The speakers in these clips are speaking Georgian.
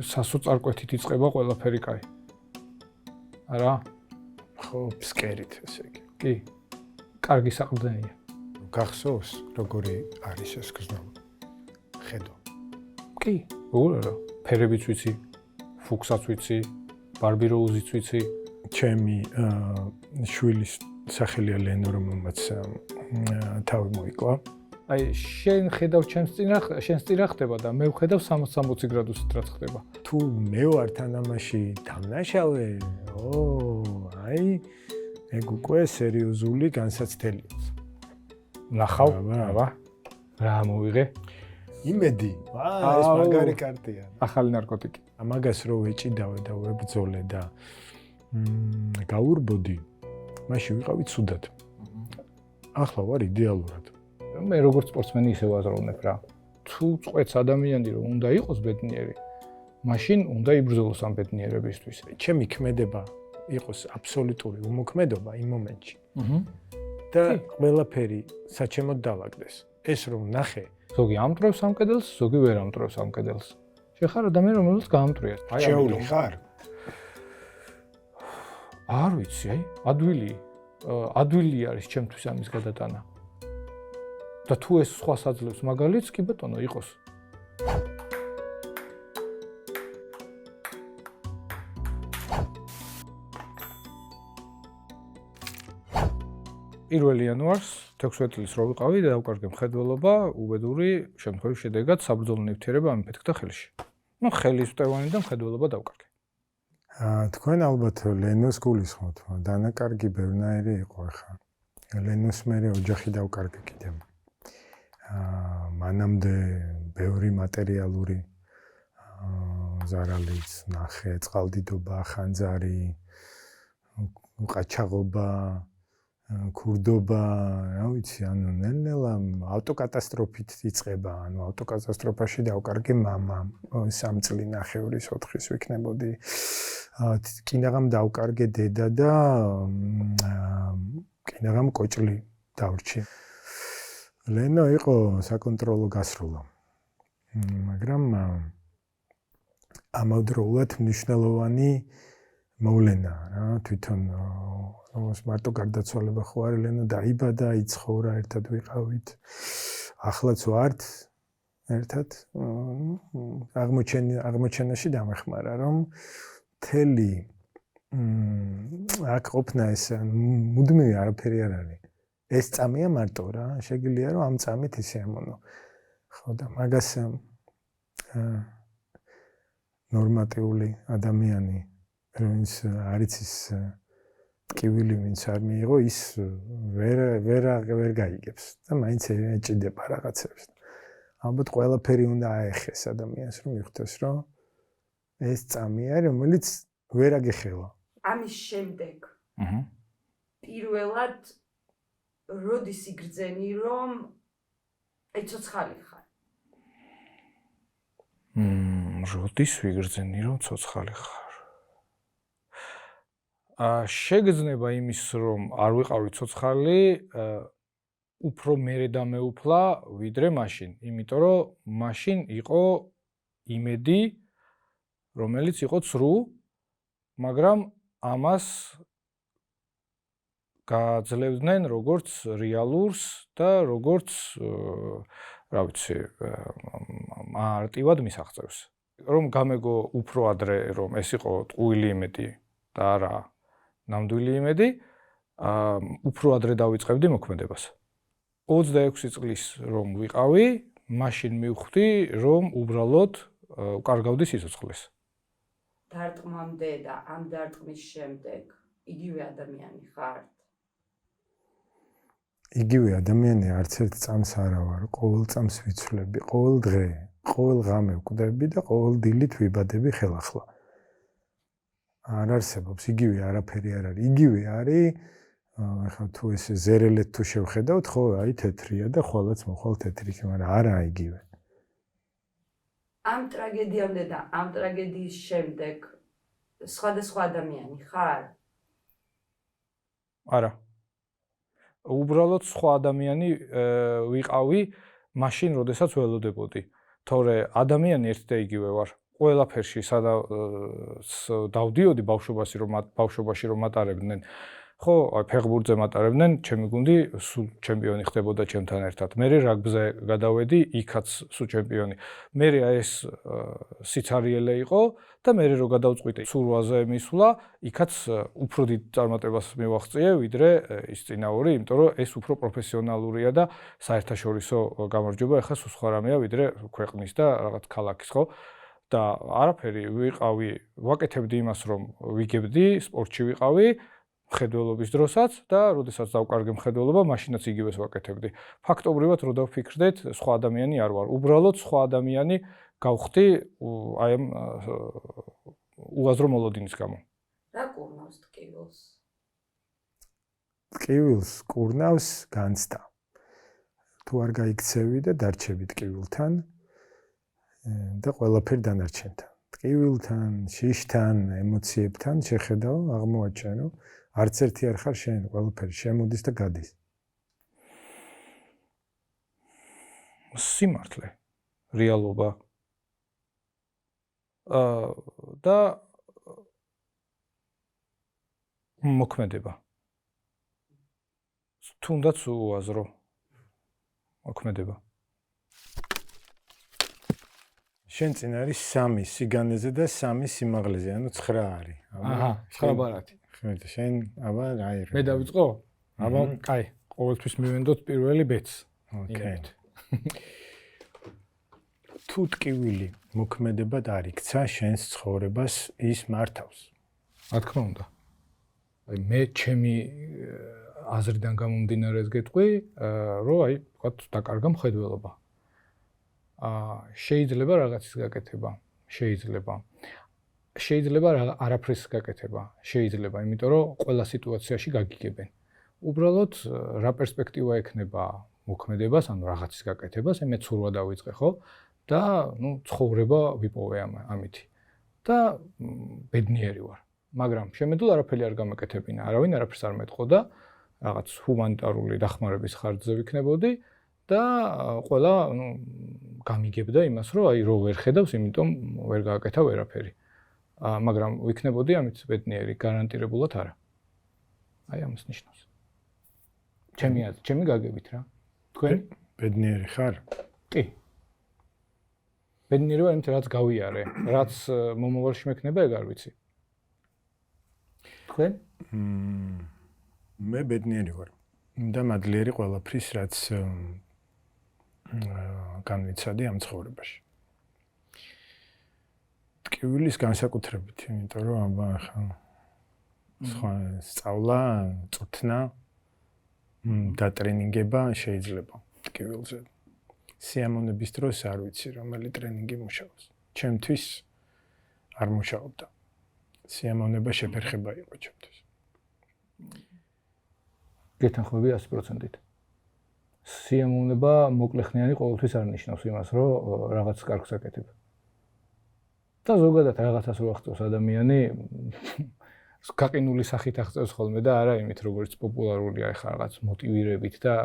სასოწარკვეთით იწყება ყველაფერი კაი. არა? ხო, ფსკერით ესე იგი. კი. კარგი საყრდენია. გახსოვს, როგორი არის ეს გზნობა? ხედო. კი, როგორ არა? ფერებიც ვიცი, ფუქსაც ვიცი, ბარბიროუზიც ვიცი. ჩემი შვილის სახელია ლენო, რომელმაც თავი მოიკლა. აი, შენ ხედავ შენს წირა ხდება და მე ვხედავ 60 გრადუსით რაც ხდება. თუ მე ვარ თანამაში დამნაშავე, აი, ეგ უკვე სერიოზული განსაცდელია. ნახავ, აბა, რა მოვიღე? იმედი, ეს მაგარი კარტია. ახალი ნარკოტიკი. ამაგას რო ვეჭიდავე და ვებრძოლე და გაურბოდი, მაშინ ვიყავი ცუდად. ახლა ვარ იდეალურად. მე როგორც სპორტსმენი ისე ვაზროვნებ რა. თუ წყვეტს ადამიანი რომ უნდა იყოს ბედნიერი, მაშინ უნდა იბრძოლოს ამ ბედნიერებისთვის. ჩემი ქმედება იყოს აბსოლუტური უმოქმედობა იმ მომენტში. და ყველაფერი საჩემოდ დავაგდეს. ეს რომ ნახე, ზოგი ამტრევს ამ კედელს, ზოგი ვერ ამტრევს ამ კედელს. შეხარ ადამიანი რომელსაც გაამტრიეთ. შეეული ხარ? არ ვიცი, ადვილი არის ჩემთვის ამის გადატანა. და თუ ეს სხვა საძლევს მაგალითს, კი ბატონო, იყოს. პირველ იანვარს 16 წლის რო ვიყავი და დავკარგე მხედველობა, უბედური შემთხვევის შედეგად საბრძოლო ნივთიერება ამიფეთქდა ხელში. ხელის მტევანი და მხედველობა დავკარგე. თქვენ ალბათ ლენოს გულისხმობთ, დანაკარგი ბევრნაირი იყო ახლა. ლენოს მერე ოჯახი დავკარგე კიდევ. მანამდე ბევრი მატერიალური ზარალიც ნახე, წყალდიდობა, ხანძარი, ყაჩაღობა, ქურდობა, რა ვიცი, ანუ ნელ-ნელა ავტოკატასტროფით იწყება, ანუ ავტოკატასტროფაში დავკარგე მამამ, 3 წლინახევრის 4-ის ვიქნებოდი. კინაღამ დავკარგე დედა და კინაღამ კოჭლი დავრჩი. ლენო იყო საკონტროლო გასროლა. მაგრამ ამავდროულად მნიშვნელოვანი მოვლენა რა, თვითონ მარტო გარდაცვალება ხო არ ლენო დაიბადა, იცხოვრა, ერთად ვიყავით. ახლაც ვართ ერთად. აღმოჩენაში დამეხმარა, რომ მთელი აქ ყოფნა ეს მუდმივი არაფერი არ არის. ეს წამია მარტო რა, შეგიძლია რომ ამ წამით ისე ამონო. ხო და მაგას ნორმატიული ადამიანი, ვინც არ იცის ტკივილი, ვინც არ მიიღო, ის ვერ გაიგებს და მაინც ეჭიდება რაღაცებს. ალბათ ყველაფერი უნდა აეხეს ადამიანს, რომ მიხვდეს, რომ ეს წამია, რომელიც ვერ აგეხელა. ამის შემდეგ პირველად როდის იგრძენი, რომ ცოცხალი ხარ? როდის ვიგრძენი, რომ ცოცხალი ხარ? შეგრძნება იმის, რომ არ ვიყავი ცოცხალი, უფრო მერე დამეუფლა, ვიდრე მაშინ, იმიტომ რომ მაშინ იყო იმედი, რომელიც იყო ცრუ, მაგრამ ამას გაძლევდნენ როგორც რეალურს და როგორც, რა ვიცი, მარტივად მისაღწევს. რომ გამეგო უფრო ადრე, რომ ეს იყო ტყუილი იმედი და არა ნამდვილი იმედი, უფრო ადრე დავიწყებდი მოქმედებას. 26 წლის რომ ვიყავი, მაშინ მივხვდი, რომ უბრალოდ ვკარგავდი სიცოცხლეს. დარტყმამდე და ამ დარტყმის შემდეგ იგივე ადამიანი ხართ? იგივე ადამიანი არც ერთ წამს არა ვარ, ყოველ წამს ვიცვლები, ყოველ დღე, ყოველ ღამე ვკვდები და ყოველ დილით ვიბადები ხელახლა. არ არსებობს იგივე არაფერი არ არის. იგივე არის, ახლა თუ ეს ზერელეთ თუ შევხედავთ, ხო, აი თეთრია და ხვალაც მოხვალ თეთრი, მაგრამ არა იგივე. ამ ტრაგედიამდე და ამ ტრაგედიის შემდეგ სხვადასხვა ადამიანი ხარ? არა. უბრალოდ სხვა ადამიანი ვიყავი მაშინ, როდესაც ველოდებოდი. თორე ადამიანი ერთ და იგივე ვარ. ყველაფერში სადაც დავდიოდი ბავშვობაში რომ მატარებდნენ ხო, აი ფეხბურთზე მატარებდნენ, ჩემი გუნდი სულ ჩემპიონი ხდებოდა ჩემთან ერთად. მე რაგბზე გადავედი, იქაც სულ ჩემპიონი. მე ეს სიცარიელე იყო და მე რო გადავწყვიტე სურვაზე მისვლა, იქაც უფრო დიდ წარმატებას მივაღწიე, ვიდრე ის წინა ორი, იმიტომ რომ ეს უფრო პროფესიონალურია და საერთაშორისო გამარჯვება ახლა სულ სხვა რამეა, ვიდრე ქვეყნის და რაღაც ქალაქის, ხო? და არაფერი ვიყავი, ვაკეთებდი იმას, რომ ვიგებდი, სპორტში ვიყავი. მხედველობის დროსაც და როდესაც დავკარგე მხედველობა, მაშინაც იგივეს ვაკეთებდი. ფაქტობრივად რო დავფიქრდეთ, სხვა ადამიანი არ ვარ. უბრალოდ სხვა ადამიანი გავხდი აი ამ უაზრო მოლოდინის გამო. რა კურნავს ტკივილს? ტკივილს კურნავს განცდა. თუ არ გაიქცევი და დარჩები ტკივილთან და ყველაფერი დანარჩენთან. ტკივილთან, შიშთან, ემოციებთან შეხედავ, აღმოაჩენო არც ერთი არ ხარ შენ, ყველაფერი შემოდის და გადის. სიმართლე, რეალობა. და მოქმედება. თუნდაც უაზრო მოქმედება. შენ წინ არის 3 სიგანეზე და 3 სიმაღლეზე, ანუ 9 არის. აჰა, 9 ბარათი. ხმედა, შენ აბა რაი. მე დავიწყო? აბა, კაი, ყოველთვის მივენდოთ პირველი ბეთს. ოკეი. თუ ტკივილი მოქმედებად არ იქცა შენს ცხოვრებას ის მართავს. რა თქმა უნდა. აი მე ჩემი აზრიდან გამომდინარეც გეტყვი, რომ აი, ვთქვათ, დაკარგა მხედველობა. შეიძლება რაღაცის გაკეთება, შეიძლება არაფრის გაკეთება, შეიძლება, იმიტომ რომ ყველა სიტუაციაში გაგიგებენ. უბრალოდ რა პერსპექტივა ექნება მოქმედებას, ანუ რაღაცის გაკეთებას, მე ცურვა დავიწყე, ხო? და ნუ ცხოვრება ვიპოვე ამითი. და ბედნიერი ვარ. მაგრამ შემედულ არაფერი არ გამეკეთებინა, არავინ არაფერს არ მეტყო და რაღაც ჰუმანიტარული დახმარების ხარჯზე ვიქნებოდი და ყველა გამიგებდა იმას, რომ აი რო ვერ ხედავს, იმიტომ ვერ გააკეთა ვერაფერი. მაგრამ ვიქნებოდი ამით ბედნიერი, გარანტირებულად არა. აი ამას ნიშნავს. ჩემი გაგებით რა. თქვენ ბედნიერი ხარ? კი. ბედნიერი ვარ, იმიტომ რაც გავიარე, რაც მომავალში მექნება, ეგ არ ვიცი. თქვენ? მე ბედნიერი ვარ. და მადლიერი ყველაფრის, რაც განვიცადი ამ ცხოვრებაში. ტკივილის განსაკუთრებით, იმიტომ რომ აბა ხა სხვა სწავლა, წვრთნა და ტრენინგება შეიძლება ტკივილზე. სიამოვნების დროს არ ვიცი, რომელი ტრენინგი მუშაობს. ჩემთვის არ მუშაობდა. სიამოვნება შეფერხება იყო ჩემთვის. გეთანხმები 100%-ით. სიამოვნება მოკლეხნიანი ყოველთვის არ ნიშნავს იმას, რომ რაღაც კარგს აკეთებ. და ზოგადად რაღაცას რო აღწევს ადამიანი, გაყინული სახით აღწევს ხოლმე და არა იმით, როგორც პოპულარულია ახლა რაღაც მოტივირებით და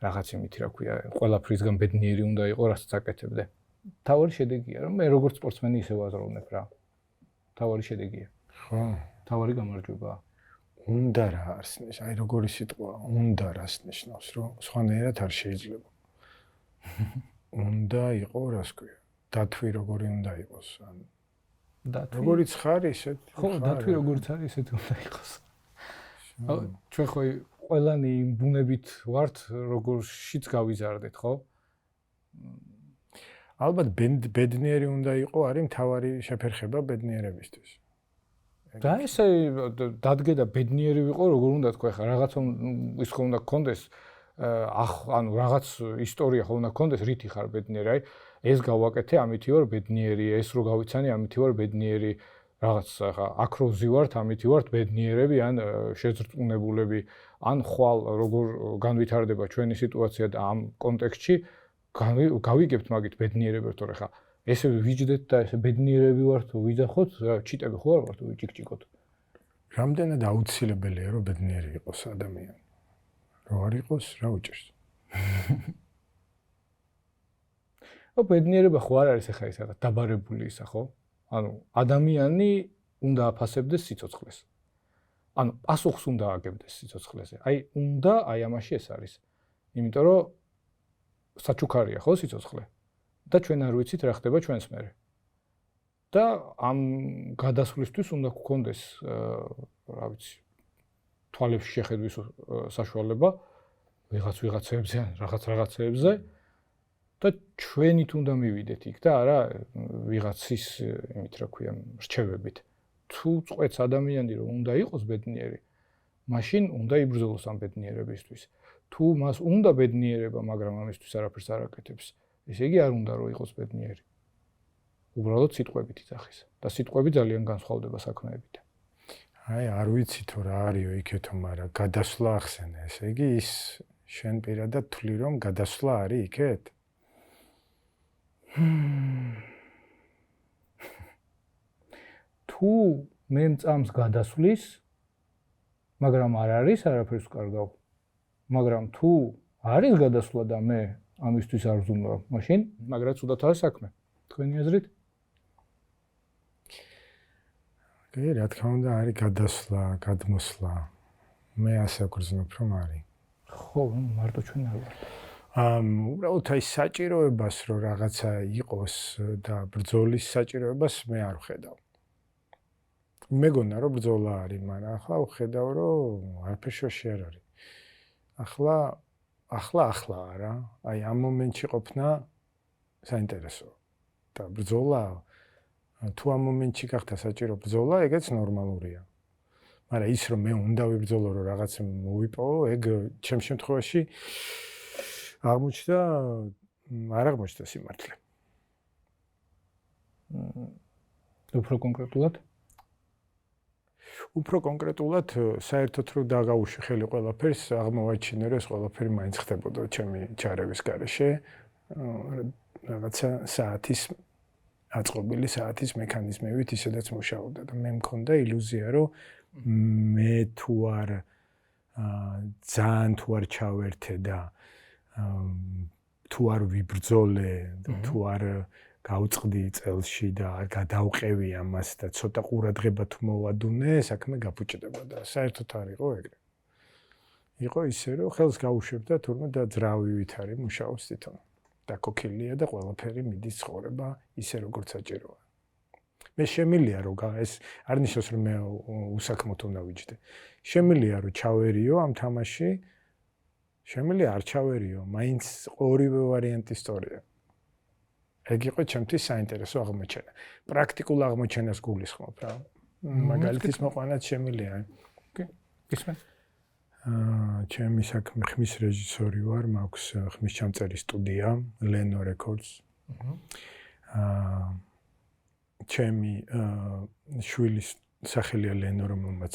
რაღაც იმით, რა ქვია, ყველაფრისგან ბედნიერი უნდა იყო, რასაც აკეთებდე. თავი შედეგია, რომ მე როგორც სპორტსმენი ისე ვაზროვნებ რა. თავი შედეგია. ხო, თავი გამარჯვება. უნდა რა არის, აი როგორი სიტყვა, უნდა რას ნიშნავს, რომ სხვანაირად არ შეიძლება. უნდა იყო, რას ქვია, დათვი როგორი უნდა იყოს, ან როგორიც ხარ ისეთ. ხო, დათვი როგორც არის, ისეთ უნდა იყოს. ჩვენ ხო ყველანი ბუნებით ვართ, როგორშიც გავიზარდეთ, ხო? ალბათ ბედნიერი უნდა იყო, არის მთავარი შეფერხება ბედნიერებისთვის. და ესე დადგე და ბედნიერი ვიყო, როგორ უნდა თქვა ხა, რაღაც ის ხო უნდა გქონდეს, ანუ რაღაც ისტორია ხო უნდა გქონდეს, რითი ხარ ბედნიერი, აი ეს გავაკეთე, ამითი ვარ ბედნიერი, ეს რო გავიცანი, ამითი ვარ ბედნიერი, რაღაც ხა აკროზი ვართ, ამითი ვართ ბედნიერები, ან შეზრწმუნებულები, ან ხვალ როგორ განვითარდება ჩვენი სიტუაცია და ამ კონტექსტში გავიგებთ მაგით ბედნიერები ვართ, თორე ხა ესე ვიჯდეთ და ესე ბედნიერები ვართ, ვიძახოთ, ჩიტები ხო არ ვართ, ვიჭიკჭიკოთ. რამდენად აუცილებელია, რომ ბედნიერი იყოს ადამიანი? რო არ იყოს, რა უჭირს? ბედნიერება ხო არ არის ახლა ის რაღაც დაბარებული ისა, ხო? ანუ ადამიანი უნდა აფასებდეს სიცოცხლეს. ანუ პასუხს უნდა აგებდეს სიცოცხლეზე. უნდა ამაში ეს არის. იმიტომ რომ საჩუქარია ხო სიცოცხლე და ჩვენ არ ვიცით რა ხდება ჩვენს მერე. და ამ გადასვლისთვის უნდა გქონდეს რა ვიცი თვალებში შეხედვის საშუალება ვიღაცებზე ან რაღაცებზე და ჩვენით უნდა მივიდეთ იქ და არა ვიღაცის იმით რა ქვია რჩევებით. თუ წყვეტს ადამიანი რომ უნდა იყოს ბედნიერი, მაშინ უნდა იბრძოლოს ამ ბედნიერებისთვის. თუ მას უნდა ბედნიერება, მაგრამ ამისთვის არაფერს არ აკეთებს, ესე იგი არ უნდა რომ იყოს ბედნიერი. უბრალოდ სიტყვებით იძახის და სიტყვები ძალიან განსხვავდება საქმეებიდან. არ ვიცი თუ რა არისო იქეთო, მაგრამ გადასვლა ახსენე. ესე იგი ის შენ პირადად თვლი რომ გადასვლა არის იქეთ? თუ მე მწამს გადასვლის, მაგრამ არ არის არაფერს ვკარგავ. მაგრამ თუ არის გადასვლა და მე ამისთვის არ ვზრუნავ, მაშინ მაგრაც უდათ არის საქმე. თქვენი აზრით? რა თქმა უნდა არის გადასვლა, გადმოსვლა. მე ასე ვგრძნობ რომ არის. ხო, მარტო ჩვენ არ ვართ. უბრალოდ აი საჭიროებას რომ რაღაცა იყოს და ბრძოლის საჭიროებას მე არ ვხედავ. მეგონა რომ ბრძოლა არის, მაგრამ ახლა ვხედავ რომ არაფერ შოში არ არის. ახლა არა, აი ამ მომენტში ყოფნა საინტერესოა. და ბრძოლა თუ ამ მომენტში გახდა საჭირო ბრძოლა, ეგეც ნორმალურია. მაგრამ ის რომ მე უნდა ვიბრძოლო რომ რაღაც მოვიპოვო, ეგ ჩემ შემთხვევაში არ აღმოჩნდა სიმართლე. უფრო კონკრეტულად? უფრო კონკრეტულად საერთოდ რომ დაგაუშვი ხელი ყველაფერს, აღმოვაჩინე რომ ეს ყველაფერი მაინც ხდებოდა ჩემი ჩარევის გარეშე. რაღაცა საათის აწყობილი საათის მექანიზმებით ისედაც მუშაობდა და მე მქონდა ილუზია რომ მე თუ არ ძალიან თუ არ ჩავერთე და თუ არ ვიბრძოლე, თუ არ გავწყდი წელში და არ გადავყევი ამას და ცოტა ყურადღება თუ მოვადუნე, საქმე გაფუჭდება და საერთოდ არ იყო ეგრე. იყო ისე რომ ხელს გაუშვებდა თურმე და ძრავივით არის მუშაობს თვითონ. და კოკილია და ყველაფერი მიდის ცხოვრება ისე როგორც საჭიროა. მე შემილია რომ ეს არ ნიშნავს რომ მე უსაქმოდ უნდა ვიჯდე. შემილია რომ ჩავერიო ამ თამაში. შემილია არ ჩავერიო, მაინც ორივე ვარიანტი სწორია. ეგ იყო ჩემთვის საინტერესო აღმოჩენა. პრაქტიკულ აღმოჩენას გულისხმობ რა. მაგალითის მოყვანაც შემილია. გისმენ? ჩემი საქმე ხმის რეჟისორი ვარ, მაქვს ხმის ჩამწერი სტუდია, Leno Records. ჩემი შვილის სახელია Leno, რომელმაც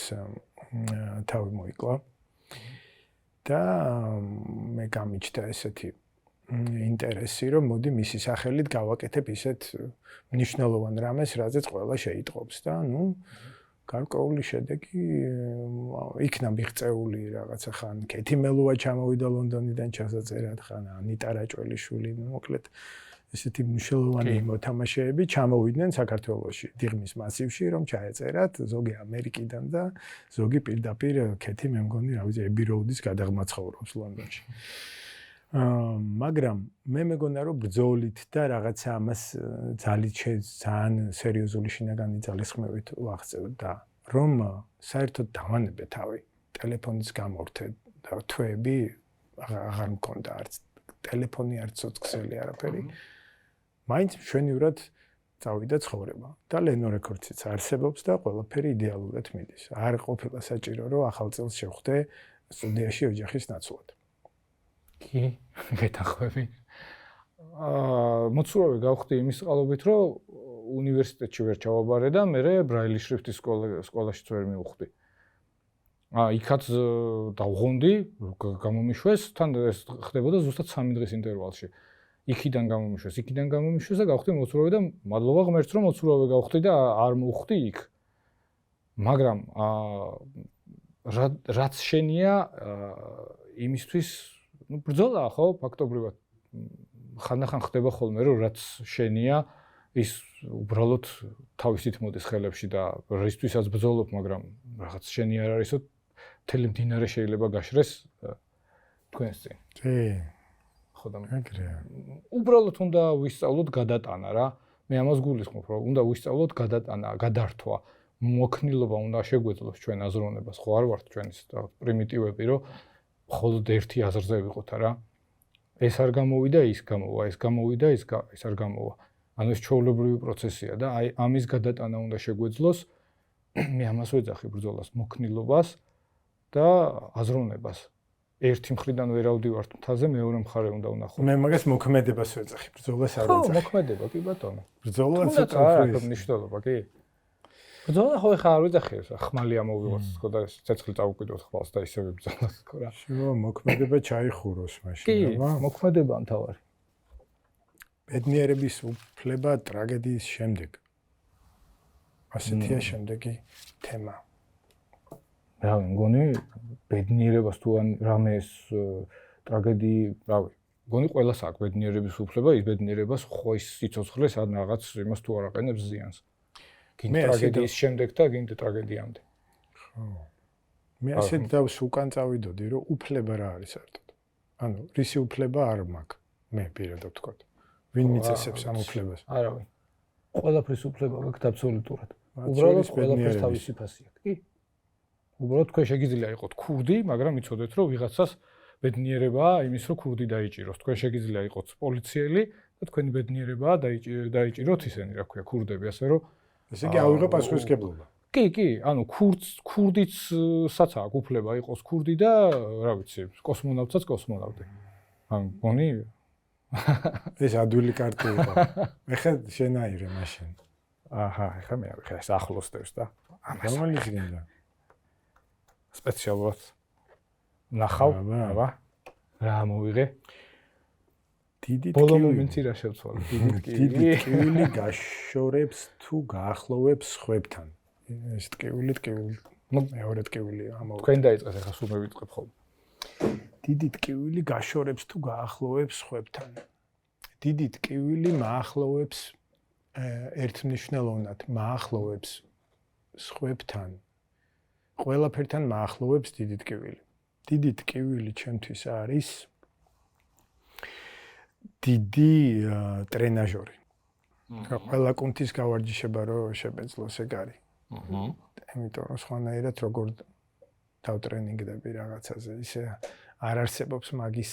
თავი მოიკლა. და მე გამიჩნდა ესეთი ინტერესი, რომ მოდი მისი სახელით გავაკეთებ ისეთ მნიშვნელოვან რამეს, რაზეც ყველა შეიტყობს და გარკვეული შედეგი იქნა მიღწეული რაღაცა ხან კეთი მელუა ჩამოვიდა ლონდონიდან ჩასაწერად, ხან ანიტა რაჭველიშვილი, მოკლედ ესეთი მნიშვნელოვანი მოთამაშეები ჩამოვიდნენ საქართველოში, დიღმის მასივში, რომ ჩაეწერათ, ზოგი ამერიკიდან და ზოგი პირდაპირ კეთი მე მგონი, რა ვიცი, ები როუდის გადაღმა ცხოვრობს ლონდონში. მაგრამ მე მეგონა რომ ბრძოლით და რაღაცა ამას ძალიან სერიოზული შინაგანი ძალისხმევით ვაღწევ და რომ საერთოდ დავანებე თავი ტელეფონის გამორთე და თვეები აღარ მქონდა არც ტელეფონი არც ცოცხლი არაფერი მაინც მშვენივრად წავიდა ცხოვრება და Leno Records-იც არსებობს და ყველაფერი იდეალურად მიდის. არ ყოფილა საჭირო რომ ახალ წელს შევხვდე სტუდიაში ოჯახის ნაცვლად. კი, გეთანხმები. მოცურავე გავხდი იმის წყალობით, რომ უნივერსიტეტში ვერ ჩავაბარე და მე ბრაილის შრიფტის სკოლაშიც ვერ მივხვდი. იქაც დავღონდი, გამომიშვეს, თან ეს ხდებოდა ზუსტად 3 დღის ინტერვალში. იქიდან გამომიშვეს და გავხდი მოცურავე და მადლობა ღმერთს, რომ მოცურავე გავხდი და არ მოვხვდი იქ. მაგრამ რაც შენია იმისთვის ბრძოლა ხო ფაქტობრივად ხანდახან ხდება ხოლმე რომ რაც შენია ის უბრალოდ თავისით მოდის ხელებში და რისთვისაც ბრძოლობ, მაგრამ რაღაც შენი არ არისო მთელი მდინარე შეიძლება გაშრეს თქვენს წინ. კი. ხო და ეგრეა. უბრალოდ უნდა ვისწავლოთ გადატანა რა. მე ამას გულისხმობ, რომ უნდა ვისწავლოთ გადატანა, გადართვა, მოქნილობა უნდა შეგვეძლოს ჩვენ აზროვნებას. ხო არ ვართ ჩვენი პრიმიტივები, რომ მხოლოდ ერთი აზრზე ვიყოთ რა. ეს არ გამოვიდა, ის გამოვა, ეს გამოვიდა, ეს არ გამოვა. ანუ ეს ჩვეულებრივი პროცესია და აი ამის გადატანა უნდა შეგვეძლოს. მე ამას ვეძახი ბრძოლას, მოქნილობას და აზროვნებას. ერთი მხრიდან ვერ ავდივართ მთაზე, მეორე მხარე უნდა ვნახო. მე მაგას მოქმედებას ვეძახი, ბრძოლას არ ვეძახი. ხო, მოქმედება, კი ბატონო. ბრძოლას აქვს მნიშვნელობა, კი. ბრძოლა ხო ხა არ ვეძახი, ხმალი ამოვიღოთ, ხო და ცეცხლი წავუკვირდოთ ხვალს და ისევ ბრძოლას, ხო რა. შუა მოქმედება ჩაიხუროს მაშინ, კი, მოქმედება მთავარი. ბედნიერების უფლება ტრაგედიის შემდეგ. ასეთია შემდეგი თემა. რავი, მგონი ბედნიერებას თუ ან რამეს ტრაგედიი, რავი, მგონი ყველას აქვს ბედნიერების უფლება, ის ბედნიერებას ხო ის სიცოცხლეს ან რაღაც იმას თუ არ აყენებს ზიანს. გინდა ტრაგედიის შემდეგ და გინდა ტრაგედიამდე. ხო. მე ასეთ დავს უკან წავიდოდი, რომ უფლება რა არის საერთოდ. ანუ რისი უფლება არ მაქვს, მე პირადად ვთქვათ. ვინ მიწესებს ამ უფლებას? არავინ. ყველაფრის უფლება გაქვს აბსოლუტურად. უბრალოდ ყველაფერს თავისი ფასი აქვს. კი. უბრალოდ თქვენ შეგიძლია იყოთ ქურდი, მაგრამ იცოდეთ, რომ ვიღაცას ბედნიერებაა იმის, რომ ქურდი დაიჭიროს. თქვენ შეგიძლია იყოთ პოლიციელი და თქვენი ბედნიერებაა დაიჭიროთ ისინი, რა ქვია, ქურდები, ასე რომ ესე იგი ავიღო პასუხისმგებლობა. კი, კი, ანუ ქურდიცსაც აქვს უფლება იყოს ქურდი და რა ვიცი, კოსმონავტსაც კოსმონავტი. ანუ მგონი ეს ადვილი კარტი იყო. მე ხა შენაირე მაშინ. აჰა, ხა მე ხა ეს ახლოსდევს და ამას რომელიც გინდა. სპეციალურად ნახავ, აბა. რა მოვიღე? დიდი ბოლო მომენტი რა შევცვალე? დიდი ტკივილი გაშორებს თუ გაახლოვებს ხვებთან. ეს ტკივილი. მეორე ტკივილი ამოვიდა. თქვენ დაიწყეს ახლა სულ მე ვიწყებ ხოლმე. დიდი ტკივილი გაშორებს თუ გაახლოვებს ხვებთან. დიდი ტკივილი მაახლოვებს ერთმნიშვნელოვნად მაახლოვებს ხვებთან. ყველაფერთან მაახლოვებს დიდი ტკივილი. დიდი ტკივილი ჩემთვის არის დიდი ტრენაჟორი. ყველა კუნთის გავარჯიშება რომ შეეძლოს ეგ არის. იმიტომ რომ სხვანაირად როგორ დავტრენინგდები რაღაცაზე, ისე არ არსებობს მაგის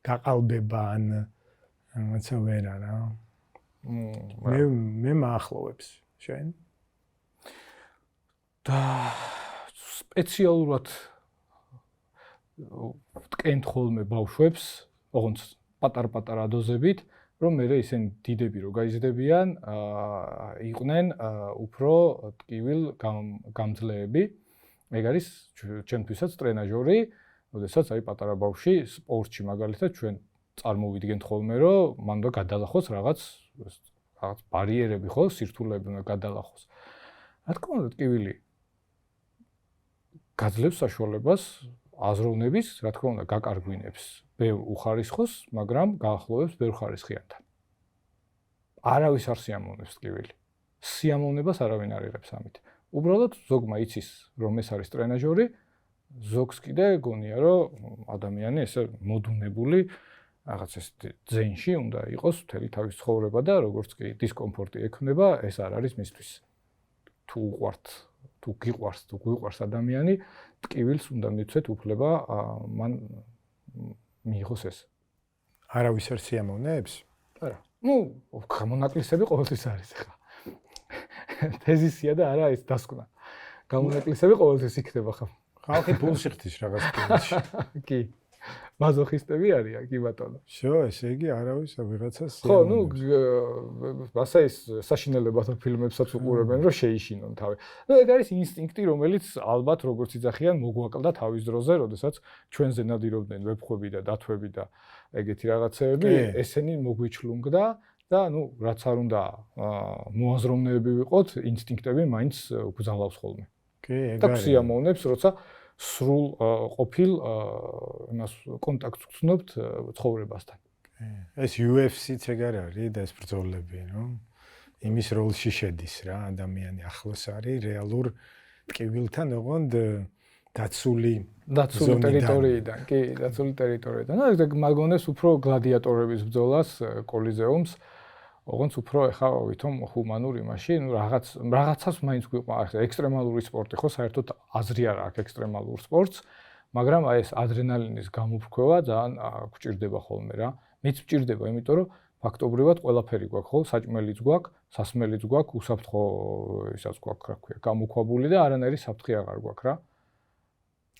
გაყალბება ან რაღაცა ვერა რა. მე მაახლოვებს შენ და სპეციალურად ვტკენთ ხოლმე ბავშვებს, ოღონდ პატარ-პატარა დოზებით, რომ მე ისინი დიდები რო გაიზრდებიან, იყვნენ უფრო ტკივილ გამძლეები. ეგ არის ჩემთვისაც ტრენაჟორი, როდესაც აი პატარა ბავშვი სპორტში მაგალითად ჩვენ წარმოვიდგენთ ხოლმე, რომ მან უნდა გადალახოს რაღაც ბარიერები ხო, სირთულეები უნდა გადალახოს. რა თქმა უნდა, ტკივილი გაძლევს საშუალებას აზროვნების, რა თქმა უნდა, გაკარგვინებს ბევრ უხარისხოს, მაგრამ გაახლოვებს ბევრ ხარისხიანთან. არავის არ სიამოვნებს ტკივილი. სიამოვნებას არავინ არ იღებს ამით. უბრალოდ ზოგმა იცის, რომ ეს არის ტრენაჟორი, ზოგს კიდე გონია, რომ ადამიანი ესე მოდუნებული რაღაც ეს ძენში უნდა იყოს მთელი თავის ცხოვრება და როგორც კი დისკომფორტი ექნება, ეს არ არის მისთვის. თუ უყვართ, თუ გვიყვარს ადამიანი, ტკივილს უნდა მიცეთ უფლება მან მიიღოს ეს. არავის არ სიამოვნებს? არა. ნუ, გამონაკლისები ყოველთვის არის ახლა. თეზისია და არა ეს დასკვნა. გამონაკლისები ყოველთვის იქნება ხა. ხალხი ფულს იხდის რაღაც ფილმში. კი. მაზოხისტები არიან, კი ბატონო. ესე იგი არავის ვიღაცას ხო, ნუ მასა ის საშინელებათა ფილმებსაც უყურებენ, რომ შეიშინონ თავი. ნუ ეგ არის ინსტინქტი, რომელიც ალბათ როგორც იძახიან, მოგვაკლდა თავის დროზე, როდესაც ჩვენზე ნადირობდნენ ვებხვები და დათვები და ეგეთი რაღაცეები, ესენი მოგვიჩლუნგდა და ნუ რაც არ უნდა მოაზროვნეები ვიყოთ, ინსტინქტები მაინც გვძალავს ხოლმე. კი, ეგ არის. და სიამოვნებს, როცა სრულ ყოფილ იმას კონტაქტს გრძნობთ ცხოვრებასთან. ეს UFC-ც ეგ არის და ეს ბრძოლები, ნუ იმის როლში შედის რა, ადამიანი ახლოს არის რეალურ ტკივილთან, ოღონდ დაცული ტერიტორიიდან, კი, დაცული ტერიტორიიდან. და მაგონეს უფრო გლადიატორების ბრძოლას კოლიზეუმს, ოღონდ უფრო ეხა ვითომ ჰუმანურ იმაში, ნუ რაღაცას მაინც გვიყვარს ექსტრემალური სპორტი, ხო, საერთოდ აზრი არ აქვს ექსტრემალურ სპორტს, მაგრამ აი ეს ადრენალინის გამოფრქვევა ძალიან გვჭირდება ხოლმე რა. მეც მჭირდება, იმიტომ რომ ფაქტობრივად ყველაფერი გვაქვს, ხო, საჭმელიც გვაქვს, სასმელიც გვაქვს, უსაფრთხო ისაც გვაქვს, რა ქვია, გამოქვაბული და არანაირი საფრთხე აღარ გვაქვს რა.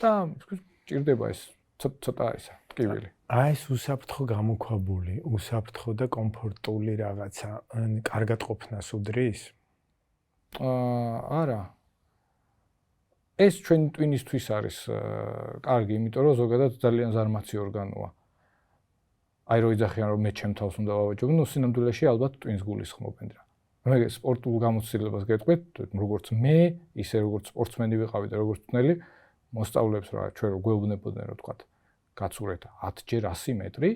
და მჭირდება ეს ცოტა ისა, ტკივილი. აი ეს უსაფრთხო გამოქვაბული, უსაფრთხო და კომფორტული რაღაცა, კარგად ყოფნას უდრის? არა. ეს ჩვენი ტვინისთვის არის კარგი, იმიტომ რომ ზოგადად ძალიან ზარმაცი ორგანოა. აი რო იძახიან რომ მე ჩემ თავს უნდა ვავაჯობ, ნუ სინამდვილეში ალბათ ტვინს გულისხმობენ რა. მე სპორტულ გამოცდილებას გეტყვით, როგორც მე, ისე როგორც სპორტსმენი ვიყავი და როგორც თნელი მოსწავლებს რა ჩვენ რო გვეუბნებოდნენ რომ თქვა გაცურეთ 10ჯერ 100 მეტრი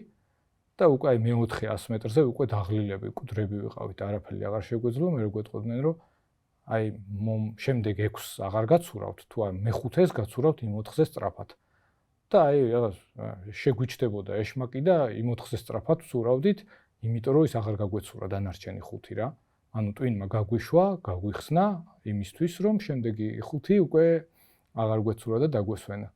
და უკვე აი მე-4 100 მეტრზე უკვე დაღლილები, კუდრები ვიყავით, არაფერი აღარ შეგვეძლო, მე რო გვეტყოდნენ რომ აი შემდეგ 6-ს აღარ გაცურავთ, თუ აი მე-5-ს გაცურავთ იმ 4-ზე სწრაფად. და აი რაღაც შეგვიჩდებოდა ეშმაკი და იმ 4-ზე სწრაფად ვსურავდით, იმიტომ რომ ის აღარ გაგვეცურა დანარჩენი 5 რა. ანუ ტვინმა გაგვიშვა, გაგვიხსნა იმისთვის რომ შემდეგი 5 უკვე აღარ გვეცურა და დაგვესვენა.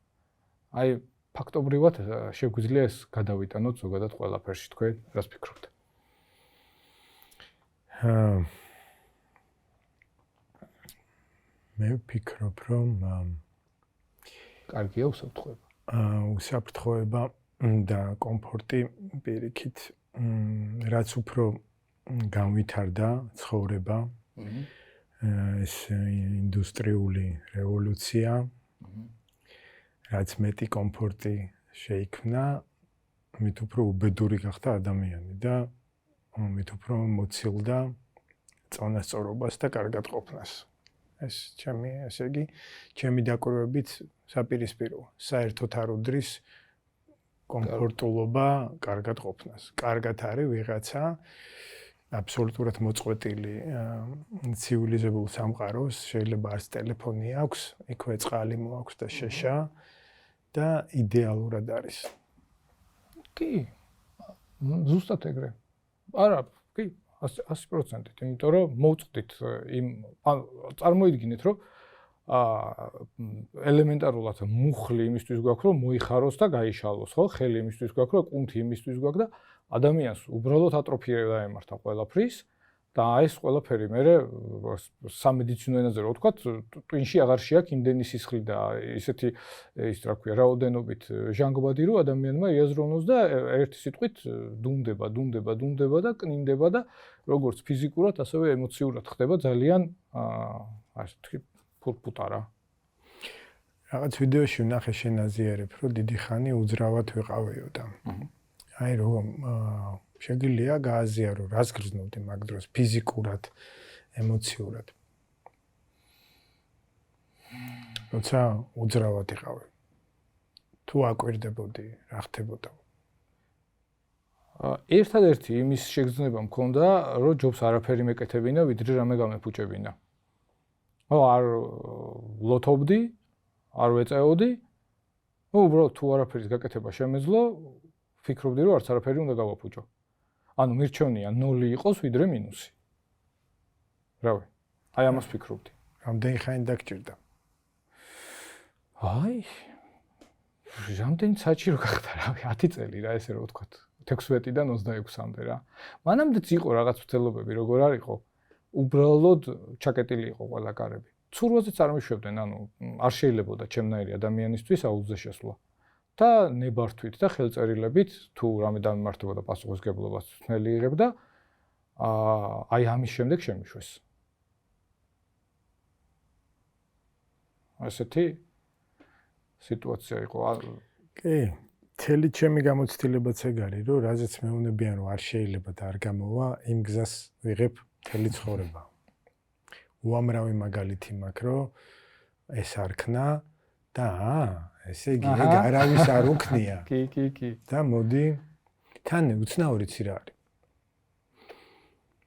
აი ფაქტობრივად შეგვიძლია ეს გადავიტანოთ ზოგადად ყველაფერში, თქვენ რას ფიქრობთ? მე ვფიქრობ, რომ კარგია უსაფრთხოება. უსაფრთხოება და კომფორტი პირიქით, რაც უფრო განვითარდა ცხოვრება, ეს ინდუსტრიული რევოლუცია, რაც მეტი კომფორტი შეიქმნა, მით უფრო უბედური გახდა ადამიანი და მით უფრო მოცილდა წონასწორობას და კარგად ყოფნას. ეს ესე იგი, ჩემი დაკვირვებით საპირისპიროა. საერთოდ არ უდრის კომფორტულობა კარგად ყოფნას. კარგად არის ვიღაცა აბსოლუტურად მოწყვეტილი ცივილიზებულ სამყაროს, შეიძლება არც ტელეფონი აქვს, იქვე წყალი მოაქვს და შეშა და იდეალურად არის. კი. ზუსტად ეგრე. არა, კი, 100%, იმიტომ რომ მოვწყდით იმ წარმოიდგინეთ, რომ ელემენტარულად მუხლი იმისთვის გვაქვს, რომ მოიხაროს და გაიშალოს, ხო? ხელი იმისთვის გვაქვს, რომ კუნთი იმისთვის გვაქვს და ადამიანს უბრალოდ ატროფია დაემართა ყველაფრის და ეს ყველაფერი მე სამედიცინო ენაზე რო ვთქვათ, ტვინში აღარ შეაქვს იმდენი სისხლი და ისეთი ის რა ქვია, რაოდენობით ჟანგბადი რო ადამიანმა იაზროვნოს და ერთი სიტყვით დუმდება და კნინდება და როგორც ფიზიკურად, ასევე ემოციურად ხდება ძალიან ასე თქვი ფუტარა. რაღაც ვიდეოში ვნახე შენ აზიარებ, რომ დიდი ხანი უძრავად ვიყავიო და აი რომ შეგიძლია გააზიარო, რას გრძნობდი მაგ დროს ფიზიკურად, ემოციურად. როცა უძრავად იყავი. თუ აკვირდებოდი, რა ხდებოდა? ერთადერთი იმის შეგრძნება მქონდა, რომ ჯობს არაფერი მეკეთებინა, ვიდრე რამე გამეფუჭებინა. არ ლოთობდი, არ ვეწეოდი. უბრალოდ თუ არაფერის გაკეთება შემეძლო, ფიქრობდი, რომ არც არაფერი უნდა გავაფუჭო. ანუ მირჩევნია 0 იყოს, ვიდრე მინუსი. რავი, აი ამას ფიქრობდი. რამდენი ხანი დაგჭირდა? აი, რამდენი საჭირო გახდა, რავი, 10 წელი რა, ესე რომ ვთქვათ. 16-დან 26-მდე რა. მანამდეც იყო რაღაც მცდელობები, როგორ არ იყო. უბრალოდ ჩაკეტილი იყო ყველა კარები. ცურვაზეც არ მიშვებდნენ, ანუ არ შეიძლებოდა ჩემნაირი ადამიანისთვის აუზზე შესვლა. და ნებართვით და ხელწერილებით თუ რამე დამემართებოდა პასუხისგებლობას თნელი იღებ და აი ამის შემდეგ შემიშვეს. ასეთი სიტუაცია იყო. კი, თელი ჩემი გამოცდილებაც ეგ არის, რომ რაზეც მეუბნებიან, რომ არ შეიძლება და არ გამოვა, იმ გზას ვიღებ თელი ცხოვრება. უამრავი მაგალითი მაქვს, რომ ეს არქნა და ესე იგი ეგ არავის არ უქნია. კი. და მოდი თან უცნაური იცი რა არის.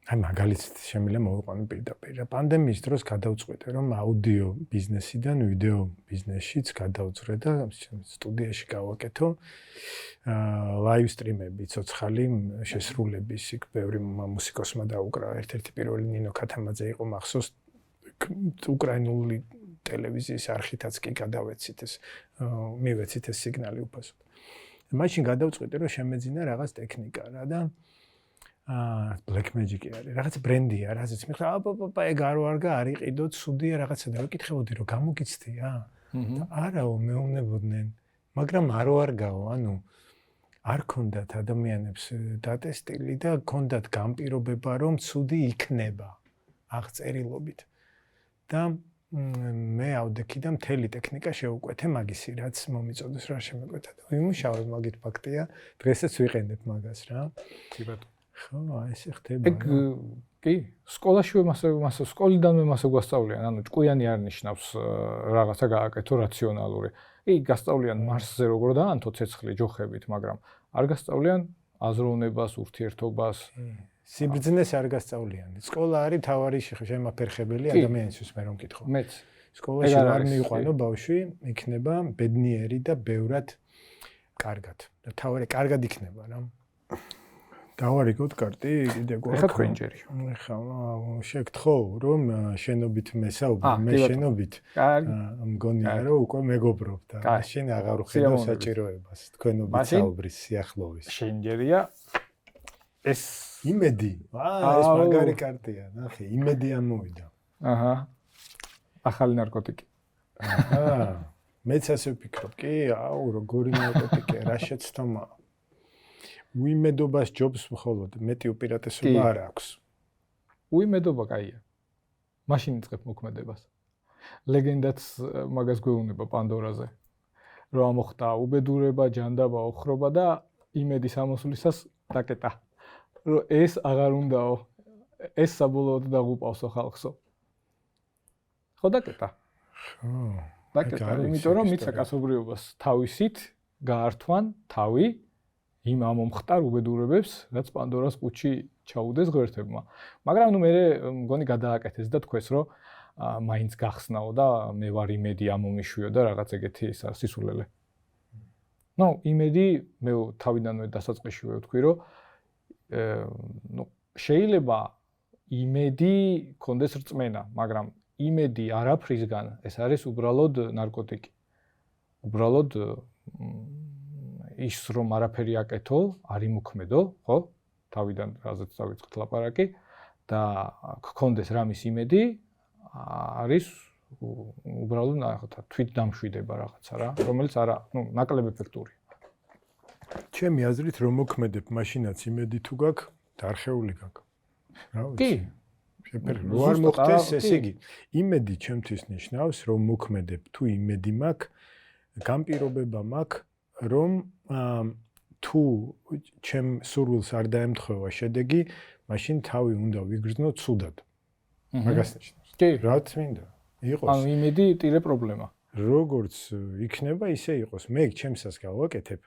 აი მაგალითად შემიძლია მოვიყვანო პირდაპირ. პანდემიის დროს გადავწყვიტე რომ აუდიო ბიზნესიდან ვიდეო ბიზნესშიც გადავწრე და სტუდიაში გავაკეთო ლაივ სტრიმები, ცოცხალი შესრულების, იქ ბევრი მუსიკოსმა დაუკრა, ერთ-ერთი პირველი ნინო ქათამაძე იყო მახსოვს უკრაინული ტელევიზიის არხითაც კი გადავეცით ეს მივეცით ეს სიგნალი უფასოდ. მაშინ გადავწყვიტე რომ შემეძინა რაღაც ტექნიკა რა და Black Magic არის. რაღაც ბრენდია, რაღაცაც მიხდა, აბა, ეგ არ ვარგა, არ იყიდოთ, სუდია რაღაცა და ვიკითხებოდი რომ გამოგიცდია? არაო, მეუბნებოდნენ, მაგრამ არ ვარგაო, ანუ არ ქონდათ ადამიანებს დატესტილი და ქონდათ განპირობება რომ ცუდი იქნება აღწერილობით. და მე ავდექი და მთელი ტექნიკა შევუკვეთე მაგისი, რაც მომიწოდეს რა შემეკვეთა და ვიმუშავე მაგით ფაქტია, დღესაც ვიყენებ მაგას რა. კი ბატონო. ხო, აი ესე ხდება. ეგ კი, სკოლაშივე მასე სკოლიდანვე მასე გვასწავლიან, ანუ ჭკვიანი არ ნიშნავს რაღაცა გააკეთო რაციონალური. კი, გასწავლიან მარსზე როგორ დაანთო ცეცხლი ჯოხებით, მაგრამ არ გასწავლიან აზროვნებას, ურთიერთობას. სიბრძნეს არ გასწავლიან. სკოლა არის თავარი შემაფერხებელი ადამიანისთვის მე რომ მკითხო. მეც სკოლაში არ მივიყვანო ბავშვი, იქნება ბედნიერი და ბევრად კარგად. და თავარი კარგად იქნება რა. დავარიგოთ კარტი, კიდე გვაქვს. ეხლა თქვენ ჯერი. ეხლა შეგთხო რომ შენობით მესაუბრე, მე შენობით. კარგი. მგონია რომ უკვე მეგობრობ და შენ აღარ ვხედავ საჭიროებას თქვენობით საუბრის სიახლოვის. შენ ჯერია ეს იმედი. ეს მაგარი კარტია, ნახე, იმედი ამოვიდა. აჰა. ახალი ნარკოტიკი. აჰა. მეც ასე ვფიქრობ, კი, აუ, როგორი ნარკოტიკია, რა შეცდომა. უიმედობას ჯობს მხოლოდ, მეტი უპირატესობა არ აქვს. უიმედობა კაია. მაშინ იწყებ მოქმედებას. ლეგენდაც მაგას გვეუბნება პანდორაზე. რომ ამოხდა უბედურება, ჯანდაბა, ოხრობა და იმედის ამოსვლისას დაკეტა. რომ ეს აღარ უნდაო. ეს საბოლოოდ დაღუპავსო ხალხსო. ხო დაკეტა. ხო. დაკეტა, იმიტომ რომ მიცა კაცობრიობას თავისით გაართვან თავი იმ ამომხტარ უბედურებებს, რაც პანდორას ყუთში ჩაუდეს ღერთებმა. მაგრამ ნუ მე მგონი გადააკეთეს და თქვეს რომ მაინც გახსნაო და მე ვარ იმედი ამომიშვიო და რაღაც ეგეთი ის არის სისულელე. ნუ იმედი მე თავიდანვე დასაწყისშივე ვთქვი რომ ნუ შეიძლება იმედი კონდეს რწმენა, მაგრამ იმედი არაფრისგან ეს არის უბრალოდ ნარკოტიკი. უბრალოდ ის რომ არაფერი აკეთო, არ იმოქმედო, ხო? თავიდან რაზეც დავიწყეთ ლაპარაკი და გქონდეს რამის იმედი, არის უბრალოდ თვით დამშვიდება რაღაცა რა, რომელიც არა, ნუ ნაკლებ ეფექტურია. ჩემი აზრით რომ მოქმედებ, მაშინაც იმედი თუ გაქვს, დარხეული გაქვს. რა ვიცი. კი. რო არ მოხდეს, ესე იგი, იმედი ჩემთვის ნიშნავს, რომ მოქმედებ, თუ იმედი მაქვს, განპირობება მაქვს, რომ თუ ჩემ სურვილს არ დაემთხვევა შედეგი, მაშინ თავი უნდა ვიგრძნო ცუდად. მაგას ნიშნავს. კი, რაც მინდა. იყოს. ანუ იმედი ტირე პრობლემა. როგორც იქნება, ისე იყოს. მე ჩემსას გავაკეთებ.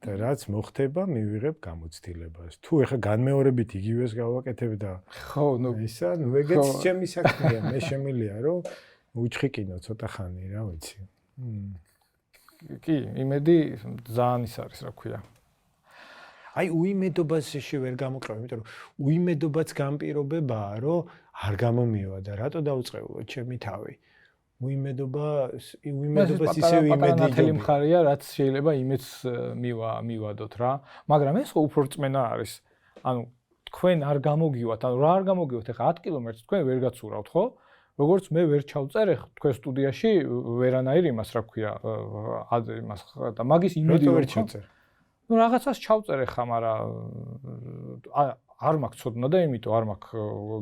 და რაც მოხდება, მივიღებ გამოცდილებას. თუ ეხა განმეორებით იგივეს გავაკეთებ და ხო, ნუ ისა, ნუ ეგეც ჩემი საქმეა. მე შემიძლია რომ უჩხიკინო ცოტა ხანი, რა ვიცი. კი, იმედი ძალიან ის არის, რა ქვია. აი უიმედობაში ვერ გამოკრავ, იმიტომ რომ უიმედობაც განპირობებაა, რომ არ გამომივა და რატო დავწყეულო ჩემი თავი. უიმედობას ისევ იმედი ნათელი მხარია, რაც შეიძლება იმედს მივადოთ რა. მაგრამ ეს უფრო რწმენა არის. ანუ თქვენ არ გამოგივათ, ანუ რა არ გამოგივათ, ეხლა 10 კილომეტრს თქვენ ვერ გაცურავთ, ხო? როგორც მე ვერ ჩავწერე თქვენ სტუდიაში ვერანაირ იმას, რა ქვია, იმას და მაგის იმედი ვერ ჩავწერ. ნუ რაღაცას ჩავწერე ხა, მაგრამ არ მაქვს ცოდნა და იმიტომ არ მაქვს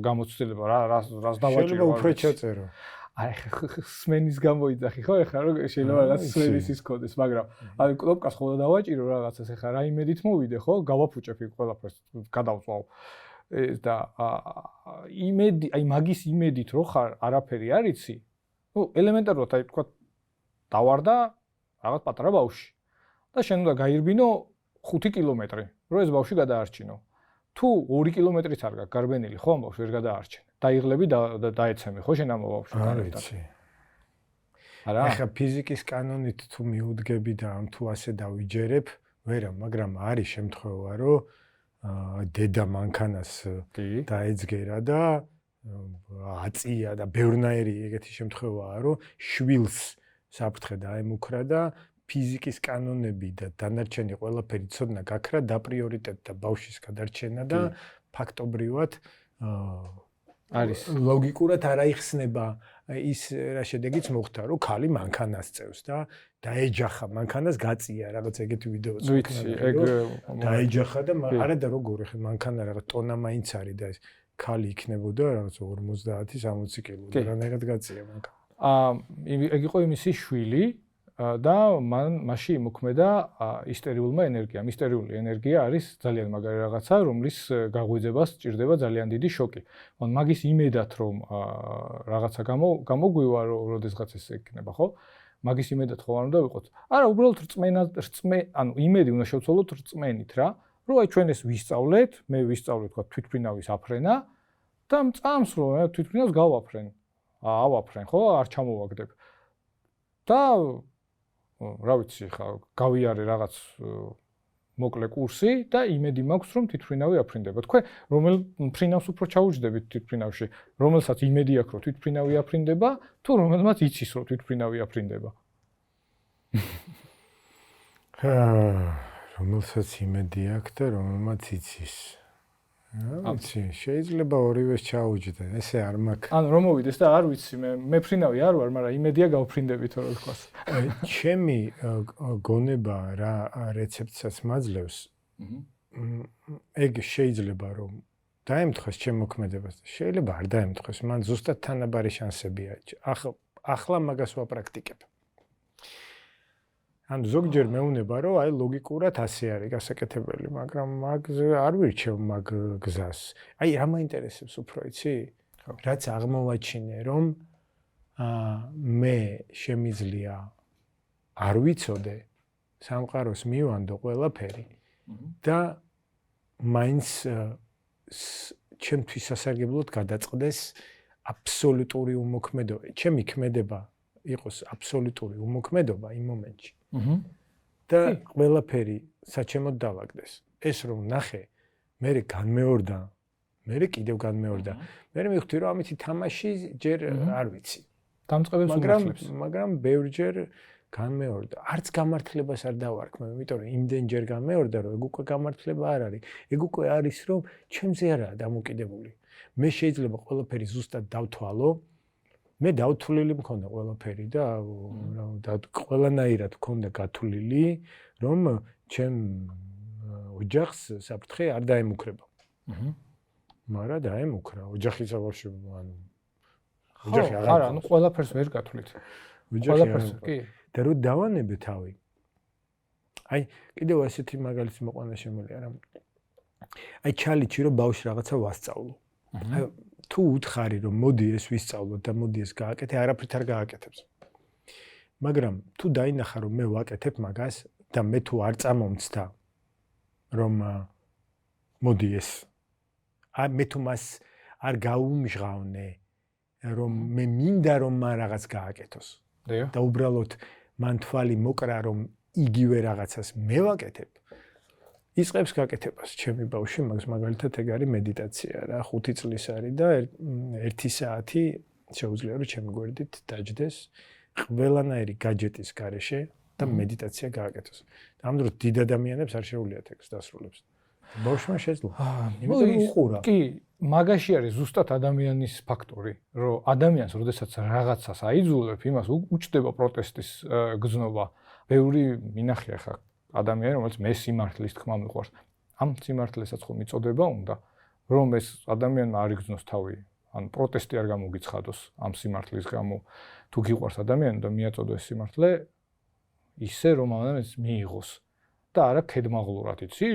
გამოცდილება რას დავაჭირო. შეიძლება უფრო ჩაწერო. აი სმენის გამოიძახი ხო ეხლა რომ შეიძლება რაღაც სმენის ის კოდეს, მაგრამ აი კლოპკას ხოლმე დავაჭირო რაღაცას ეხლა რა იმედით მოვიდე ხო, გავაფუჭებ იქ ყველაფერს, გადავწვავ. და იმედი, აი მაგის იმედით რო ხარ არაფერი არ იცი. ნუ ელემენტარულად აი თქვა დავარდა რაღაც პატარა ბავშვი. და შენ უნდა გაირბინო 5 კილომეტრი, რომ ეს ბავშვი გადაარჩინო. თუ 2 კილომეტრიც არ გაქვს გარბენილი, ხო ამ ბავშვს ვერ გადაარჩენ. დაიღლები და დაეცემი, ხო შენ ამ ბავშვს არიცი. არა? ახლა ფიზიკის კანონით თუ მიუდგები და ამ თუ ასე დავიჯერებ, ვერა, მაგრამ არის შემთხვევა, რომ დედა მანქანას დაეძგერა და აწია და ბევრნაირი ეგეთი შემთხვევაა, რომ შვილს საფრთხე დაემუქრა და ფიზიკის კანონები და დანარჩენი ყველაფერი ცოდნა გაქრა დაპრიორიტეტდა ბავშვის გადარჩენა და ფაქტობრივად არის ლოგიკურად არ აიხსნება ის რა შედეგიც მოხდა, რომ ქალი მანქანას წევს და დაეჯახა მანქანას გაწია რაღაც ეგეთი ვიდეოც ვიცი, ეგ დაეჯახა და არა და როგორ ხე მანქანა რაღაც ტონა მაინც არის და ეს ქალი იქნებოდა რაღაც 50-60 კილო და რანაირად გაწია მანქანა. ეგ იყო იმისი შვილი და მასში იმოქმედა ისტერიულმა ენერგიამ. ისტერიული ენერგია არის ძალიან მაგარი რაღაცა, რომლის გაღვიძებას სჭირდება ძალიან დიდი შოკი. მაგის იმედად რომ რაღაცა გამოგვივა, რომ როდესღაც ეს იქნება, ხო? მაგის იმედად ხო არ უნდა ვიყოთ. არა, უბრალოდ ანუ იმედი უნდა შევცვალოთ რწმენით რა, რომ აი ჩვენ ეს ვისწავლეთ, მე ვისწავლე თქვა თვითმფრინავის აფრენა და მწამს რომ თვითმფრინავს გავაფრენ. ავაფრენ, ხო? არ ჩამოვაგდებ. და რა ვიცი ხა გავიარე რაღაც მოკლე კურსი და იმედი მაქვს რომ თვითმფრინავი აფრინდება. თქვენ რომელ მფრინავს უფრო ჩაუჯდებით თვითმფრინავში, რომელსაც იმედი აქვს რომ თვითმფრინავი აფრინდება, თუ რომელმაც იცის რომ თვითმფრინავი აფრინდება. რომელსაც იმედი აქვს და რომელმაც იცის. ვიცი, შეიძლება ორივეს ჩაუჯდე, ესე არ მაქვს. ანუ რომ მოვიდეს და არ ვიცი, მე ფრინავი არ ვარ, მაგრამ იმედია გავფრინდებით რა თქოს. ჩემი გონება რა რეცეპტსაც მაძლევს. ეგ შეიძლება რომ დაემთხოს ჩემ მოქმედებას და შეიძლება არ დაემთხოს, მან ზუსტად თანაბარი შანსებია. ახლა მაგას ვაპრაქტიკებ. ან ზოგჯერ მეუნება რომ აი ლოგიკურად ასე არის გასაკეთებელი, მაგრამ მაგზე არ ვირჩევ მაგ გზას. აი რა მაინტერესებს უფრო იცი? რაც აღმოვაჩინე რომ მე შემიძლია არ ვიცოდე სამყაროს მივანდო ყველაფერი და მაინც ჩემთვის სასარგებლოდ გადაწყდეს აბსოლუტური უმოქმედობა. ჩემი ქმედება იყოს აბსოლუტური უმოქმედობა იმ მომენტში. და ყველაფერი საჩემოდ დავაგდეს. ეს რომ ნახე, მე განმეორდა, მე კიდევ განმეორდა. მე მივხვდი რომ ამითი თამაში ჯერ არ ვიცი. დამწყებებს უმოხლებს. მაგრამ ბევრჯერ განმეორდა. არც გამართლებას არ დავარქმევ, იმიტომ რომ იმდენჯერ განმეორდა, რომ ეგ უკვე გამართლება არ არის. ეგ უკვე არის რომ ჩემზე არაა დამოკიდებული. მე შეიძლება ყველაფერი ზუსტად დავთვალო. მე დავთვლილი მქონდა ყველაფერი და ყველანაირად მქონდა გათვლილი, რომ ჩემ ოჯახს საფრთხე არ დაემუქრება. მაგრამ დაემუქრა. ოჯახის ბავშვი ანუ ოჯახი არა, ანუ ყველაფერს ვერ გათვლით. ყველაფერს კი. და რო დავანებე თავი. აი, კიდევ ასეთი მაგალითი მოყვანა შემიძლია რა. აი, ჩალიჩი რომ ბავშვი რაღაცა ვასწავლო. აი თუ უთხარი რომ მოდი ეს ვისწავლოთ და მოდი ეს გააკეთე, არაფრით არ გააკეთებს. მაგრამ თუ დაინახა რომ მე ვაკეთებ მაგას და მე თუ არ წამომცდა რომ მოდი ეს მე თუ მას არ გაუმჟღავნე რომ მე მინდა რომ მან რაღაც გააკეთოს. და უბრალოდ მან თვალი მოკრა რომ იგივე რაღაცას მე ვაკეთებ. იწყებს გაკეთებას ჩემი ბავშვი, მაგას მაგალითად ეგ არის მედიტაცია რა, 5 წლის არის და 1 საათი შეუძლია რომ ჩემი გვერდით დაჯდეს ყველანაირი гаджеტის გარეშე და მედიტაცია გააკეთოს. და ამ დროს დიდ ადამიანებს არ შეუძლიათ ეგს დასრულებს. ბავშვმა შეძლო. იმიტომ უყურა. კი, მაგაში არის ზუსტად ადამიანის ფაქტორი, რომ ადამიანს, როდესაც რაღაცას აიძულებ, იმას უჩდება პროტესტის გზნობა. ბევრი მინახია ხა ადამიანი, რომელიც მე სიმართლის თქმა მიყვარს. ამ სიმართლესაც ხომ მიწოდება უნდა, რომ ეს ადამიანმა არ იგრძნოს თავი, ან პროტესტი არ გამოგიცხადოს ამ სიმართლის გამო. თუ გიყვარს ადამიანი და მიაწოდო ეს სიმართლე, ისე რომ ადამიანს მიიღოს და არა ქედმაღლურად, იცი?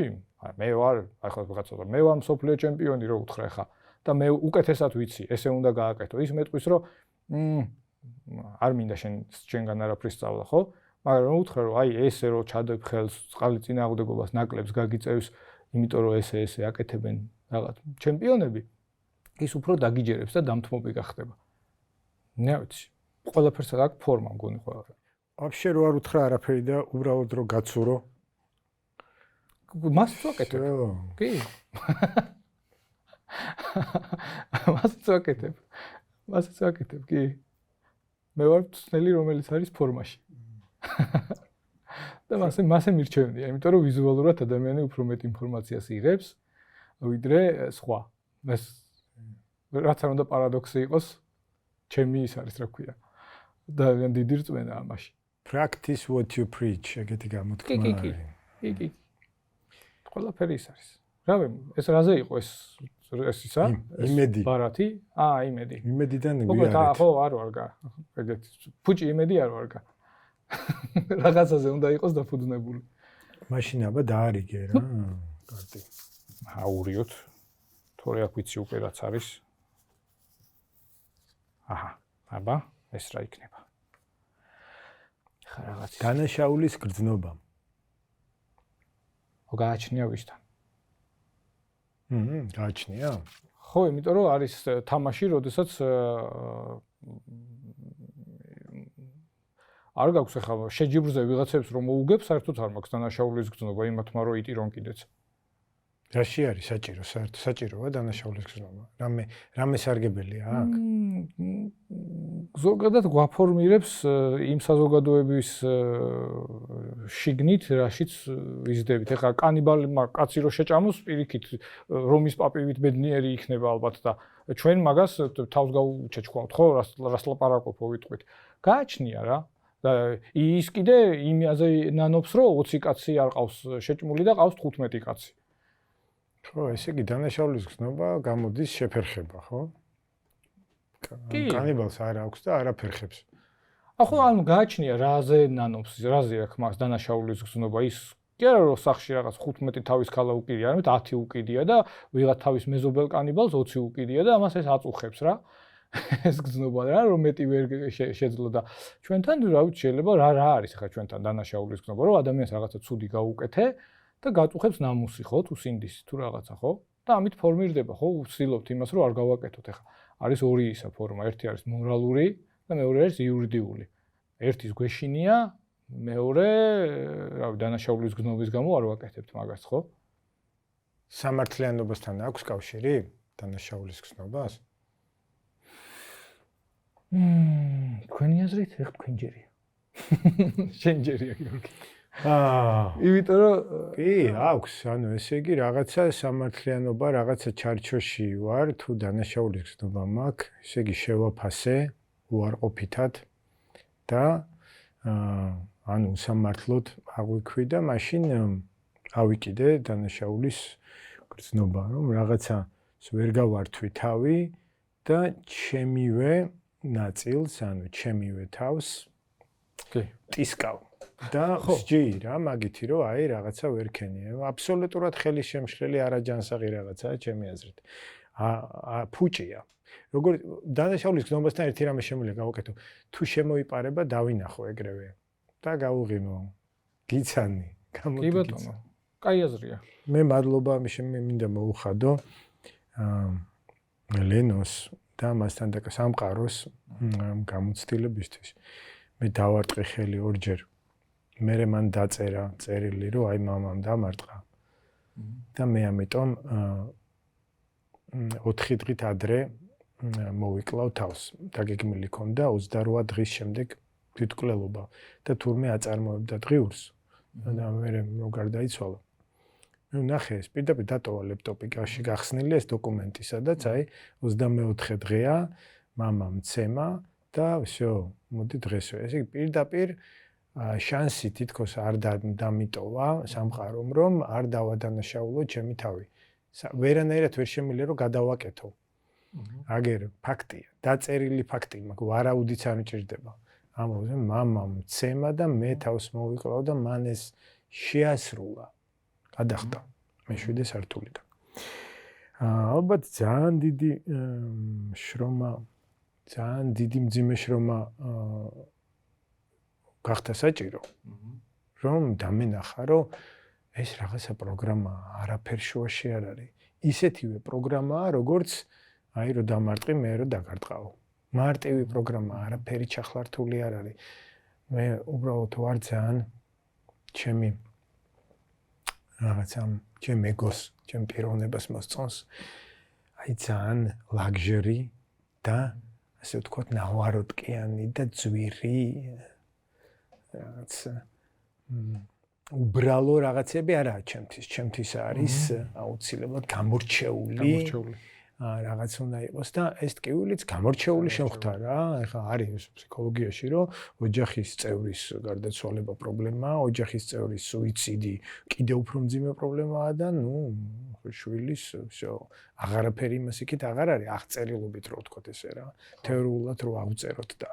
მე ვარ, ახლა ვიღაცა მე ვარ მსოფლიო ჩემპიონი, რო უთხრა ხა და მე უკეთესად ვიცი, ესე უნდა გააკეთო. ის მეტყვის, რომ არ მინდა შენგან არაფრის სწავლა, ხო? მაგრამ უთხრა რომ აი ესე რომ ჩადებ ხელს წყალი წინააღმდეგობას ნაკლებს გაგიწევს, იმიტომ რომ ესე აკეთებენ რაღაც ჩემპიონები, ის უფრო დაგიჯერებს და დამთმობი გახდება. ნე ვიცი, ყველაფერს აქვს ფორმა მგონი ყველაფერი. Вообще რო არ უთხრა არაფერი და უბრალოდ რო გაცურო. მას ვაკეთებ. კი. მას ვაკეთებ, კი. მე ვარ ცნელი, რომელიც არის ფორმაში. და მასე მირჩევნია, იმიტომ რომ ვიზუალურად ადამიანი უფრო მეტ ინფორმაციას იღებს, ვიდრე სხვა. ეს რაც არ უნდა პარადოქსი იყოს, ჩემი ის არის, რა ქვია. და დიდი რწმენა ამაში. Practice what you preach, ეგეთი გამოთქმა არის. კი. ყველაფერი ის არის. რავი, ეს რაზე იყო ეს ისა? იმედი. ბარათი? იმედი. იმედიდან გვიარეთ. მოგეთ, ხო, არ ვარგა. ეგეთი. ფუჭი იმედი არ ვარგა. რაღაცაზე უნდა იყოს დაფუძნებული. მაშინ აბა დაარიგე რა. კარტი. აურიოთ. თორე აქ ვიცი უკვე რაც არის. აბა, ეს რა იქნება? ხა რაღაც დანაშაულის გრძნობა. გააჩნია ვისთან? გააჩნია? ხო, იმიტომ რომ არის თამაში, როდესაც არ გაქვს ახლა შეჯიბრზე ვიღაცებს რომ მოუგებს, საერთოდ არ მაქვს დანაშაულის გრძნობა იმათმა რომ იტირონ კიდეც. რაში არის საჭირო, საერთოდ საჭიროა დანაშაულის გრძნობა? რამე სარგებელია აქ? ზოგადად გვაფორმირებს იმ საზოგადოების შიგნით, რაშიც ვიზდებით. ეხლა კანიბალმა კაცი რო შეჭამოს, პირიქით რომის პაპივით ბედნიერი იქნება ალბათ და ჩვენ მაგას თავს გავუჩეჩქვავთ, ხო, რას ლაპარაკობ ვიტყვით. გააჩნია რა. და ის კიდე იმაზე ნანობს, რომ 20 კაცი არ ყავს შეჭმული და ყავს 15 კაცი. ხო, ესე იგი დანაშაულის გრძნობა გამოდის შეფერხება, ხო? კანიბალს არ აქვს და არაფერხებს. ხო, ანუ გააჩნია რაზე ნანობს, რაზე აქვს მას დანაშაულის გრძნობა. ის კი არა რომ სახში რაღაც 15 თავის ქალა უკიდია, არამედ 10 უკიდია და ვიღაც თავის მეზობელ კანიბალს 20 უკიდია და ამას ეს აწუხებს რა. ეს გრძნობა რა, რომ მეტი ვერ შეძლო და ჩვენთან რა ვიცი შეიძლება რა არის ახლა ჩვენთან დანაშაულის გრძნობა, რომ ადამიანს რაღაცა ცუდი გაუკეთე და გაწუხებს ნამუსი, ხო, თუ სინდისი, თუ რაღაცა, ხო? და ამით ფორმირდება, ხო, ვცდილობთ იმას, რომ არ გავაკეთოთ ახლა. არის ორი ისა ფორმა, ერთი არის მორალური და მეორე არის იურიდიული. ერთის გვეშინია, მეორე, რავი, დანაშაულის გრძნობის გამო არ ვაკეთებთ მაგას, ხო? სამართლიანობასთან აქვს კავშირი დანაშაულის გრძნობას? თქვენი აზრით, ეხ თქვენ ჯერია. შენ ჯერია, გიორგი. იმიტომ რომ კი, აქვს, ანუ ესე იგი რაღაცა სამართლიანობა, რაღაცა ჩარჩოში ვარ, თუ დანაშაულის გრძნობა მაქვს, ესე იგი შევაფასე უარყოფითად და ანუ სამართლოდ აღვიქვი და მაშინ ავიკიდე დანაშაულის გრძნობა, რომ რაღაცას ვერ გავართვი თავი და ჩემივე ნაწილს, ანუ ჩემივე თავს ტისკავ. და სჯი რა მაგითი რომ აი რაღაცა ვერ ქენია. აბსოლუტურად ხელის შემშლელი არაჯანსაღი რაღაცაა ჩემი აზრით. ფუჭია. როგორც დანაშაულის გრძნობასთან ერთი რამე შემიძლია გავაკეთო. თუ შემოიპარება დავინახო ეგრევე და გავუღიმო. გიცანი, კი ბატონო. კაი აზრია. მე მადლობა მინდა მოუხადო ლენოს და მასთან და სამყაროს გამოცდილებისთვის. მე დავარტყი ხელი ორჯერ. მერე მან დაწერა წერილი, რომ აი მამამ დამარტყა. და მე ამიტომ 4 დღით ადრე მოვიკლავ თავს. დაგეგმილი ქონდა 28 დღის შემდეგ თვითმკვლელობა და თურმე აწარმოებდა დღიურს. და მე რო გარდაიცვალა. მე ვნახე ეს პირდაპირ დატოვა ლეპტოპი კაში გახსნილი ეს დოკუმენტი, სადაც აი 24 დღეა მამამ მცემა და всё, მოდი დღესვე. ესე იგი პირდაპირ შანსი თითქოს არ დამიტოვა სამყარომ, რომ არ დავადანაშაულო ჩემი თავი. ვერანაირად ვერ შემიძლია რომ გადავაკეთო. აგერ ფაქტია, დაწერილი ფაქტი, მაგრამ ვარაუდიც არ მჭირდება. ამაზე მამამ მცემა და მე თავს მოვიკლავ და მან ეს შეასრულა. გადახტა მე-7 სართულიდან. ალბათ ძალიან დიდი შრომა, ძალიან დიდი მძიმე შრომა გახდა საჭირო რომ დამენახა რომ ეს რაღაცა პროგრამა არაფერ შუაში არ არის ისეთივე პროგრამაა როგორც აი რომ დამარტყი მე რომ დაგარტყაო მარტივი პროგრამა არაფერი ჩახლართული არ არის მე უბრალოდ ვარ ძალიან ჩემი რაღაცა ჩემ ეგოს ჩემ პიროვნებას მოსწონს აი ძალიან ლაგჟერი და ასე ვთქვათ ნავაროტკიანი და ძვირი რაღაც უბრალო რაღაცები არაა ჩემთვის არის აუცილებლად გამორჩეული რაღაც უნდა იყოს და ეს ტკივილიც გამორჩეული შემხვდა რა ეხლა არის ფსიქოლოგიაში რომ ოჯახის წევრის გარდაცვალება პრობლემაა ოჯახის წევრის სუიციდი კიდევ უფრო მძიმე პრობლემაა და შვილის всё აღარაფერი იმას იქით აღარ არის აღწერილობით რო ვთქვათ ესე რა თეორიულად რო აღწეროთ და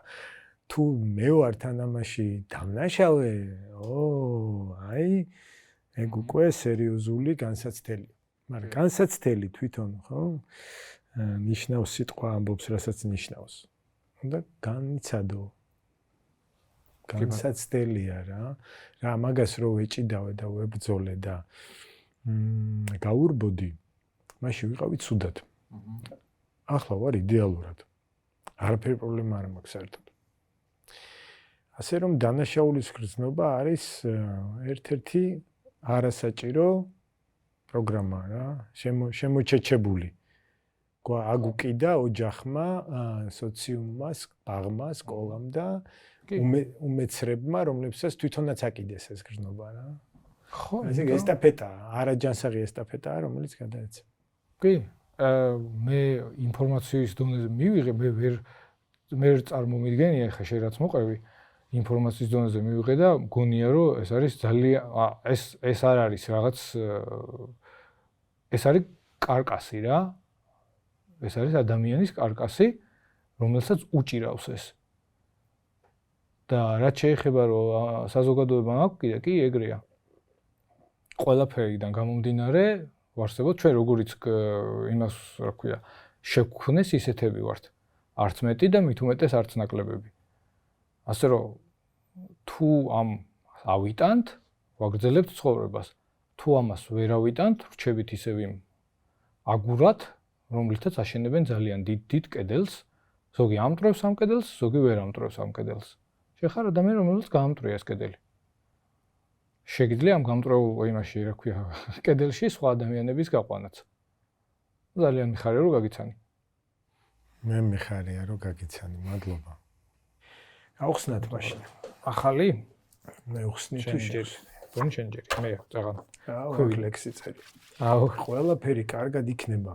თუ მე ვარ თანამაში დამნაშავე აი ეგ უკვე სერიოზული განსაცდელი მაგრამ განსაცდელი თვითონ ხო ნიშნავს სიტყვა ამბობს რასაც ნიშნავს უნდა განიცადო განსაცდელია რა მაგას რო ეჭიდავე და ვებრძოლე და გაურბოდი მაშინ ვიყავი ცუდად ახლა ვარ იდეალურად არაფერი პრობლემა არ მაქვს საერთოდ ასე რომ დანაშაულის გრძნობა არის ერთ-ერთი არასაჭირო პროგრამა რა შემოჩეჩებული აგუკიდა ოჯახმა სოციუმმა ბაღმა სკოლამ და უმეცრებმა რომლებსაც თვითონაც აკიდეს ეს გრძნობა რა ხო ეს ესტაფეტა არაჯანსაღი ესტაფეტაა რომელიც გადაეცა კი მე ინფორმაციის დონეზე მივიღე მე ვერ წარმომიდგენია ხა შე რაც მოყვევი ინფორმაციის დონეზე მივიღე და მგონია რომ ეს არის ძალიან ეს არ არის რაღაც ეს არის კარკასი რა ეს არის ადამიანის კარკასი რომელსაც უჭირავს ეს და რაც შეეხება რომ საზოგადოება აქვს კიდე კი ეგრეა ყველაფერიდან გამომდინარე ვარსებობთ ჩვენ როგორიც იმას რა ქვია შეგვქნეს ისეთები ვართ არც მეტი და მით უმეტეს არც ნაკლებები ასე რომ თუ ამ ავიტანთ ვაგრძელებთ ცხოვრებას თუ ამას ვერ ავიტანთ რჩებით ისევ იმ აგურად რომლითაც აშენებენ ძალიან დიდ კედელს ზოგი ამტრევს ამ კედელს ზოგი ვერ ამტრევს ამ კედელს შეხარ ადამიანი რომელიც გაამტრია ეს კედელი შეგიძლია ამ გამტრეულ იმაში რა ქვია კედელში სხვა ადამიანების გაყვანაც ძალიან მიხარია რომ გაგიცანი მე მიხარია რომ გაგიცანი მადლობა გავხსნათ მაშინ ახალი მე ვხსნი თუ შენ შენჯერი მე წაღან ლექსი წერი ყველაფერი კარგად იქნება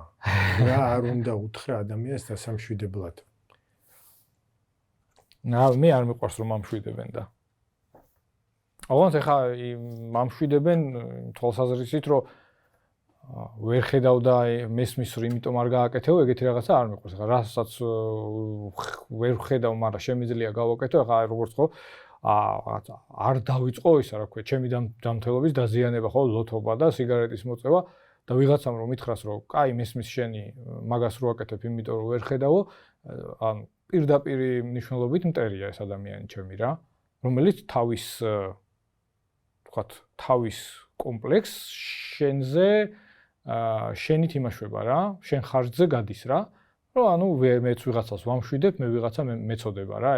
რა არ უნდა უთხრა ადამიანს დასამშვიდებლად მე არ მიყვარს რომ ამშვიდებენ და ოღონდ ეხა მამშვიდებენ თვალსაზრისით რომ ვერ ხედავ და მესმის რომ იმიტომ არ გააკეთეო ეგეთი რაღაცა არ მიყვარს ეხა რასაც ვერ ხედავ მაგრამ შემიძლია გავაკეთო ეხა როგორც ხო არ დავიწყო ისა რა ქვია ჩემი დამთელობის დაზიანება ხო ლოთობა და სიგარეტის მოწევა და ვიღაცამ რომ მითხრას რომ კაი მესმის შენი მაგას რო აკეთებ იმიტომ რომ ვერ ხედავო ან პირდაპირ მნიშვნელობით მტერია ეს ადამიანი ჩემი რა რომელიც თავის კომპლექს შენზე შენით იმაშვება რა შენ ხარჯზე გადის რა რომ ანუ მეც ვიღაცას ვამშვიდებ მე ვიღაცა მეწოდება რა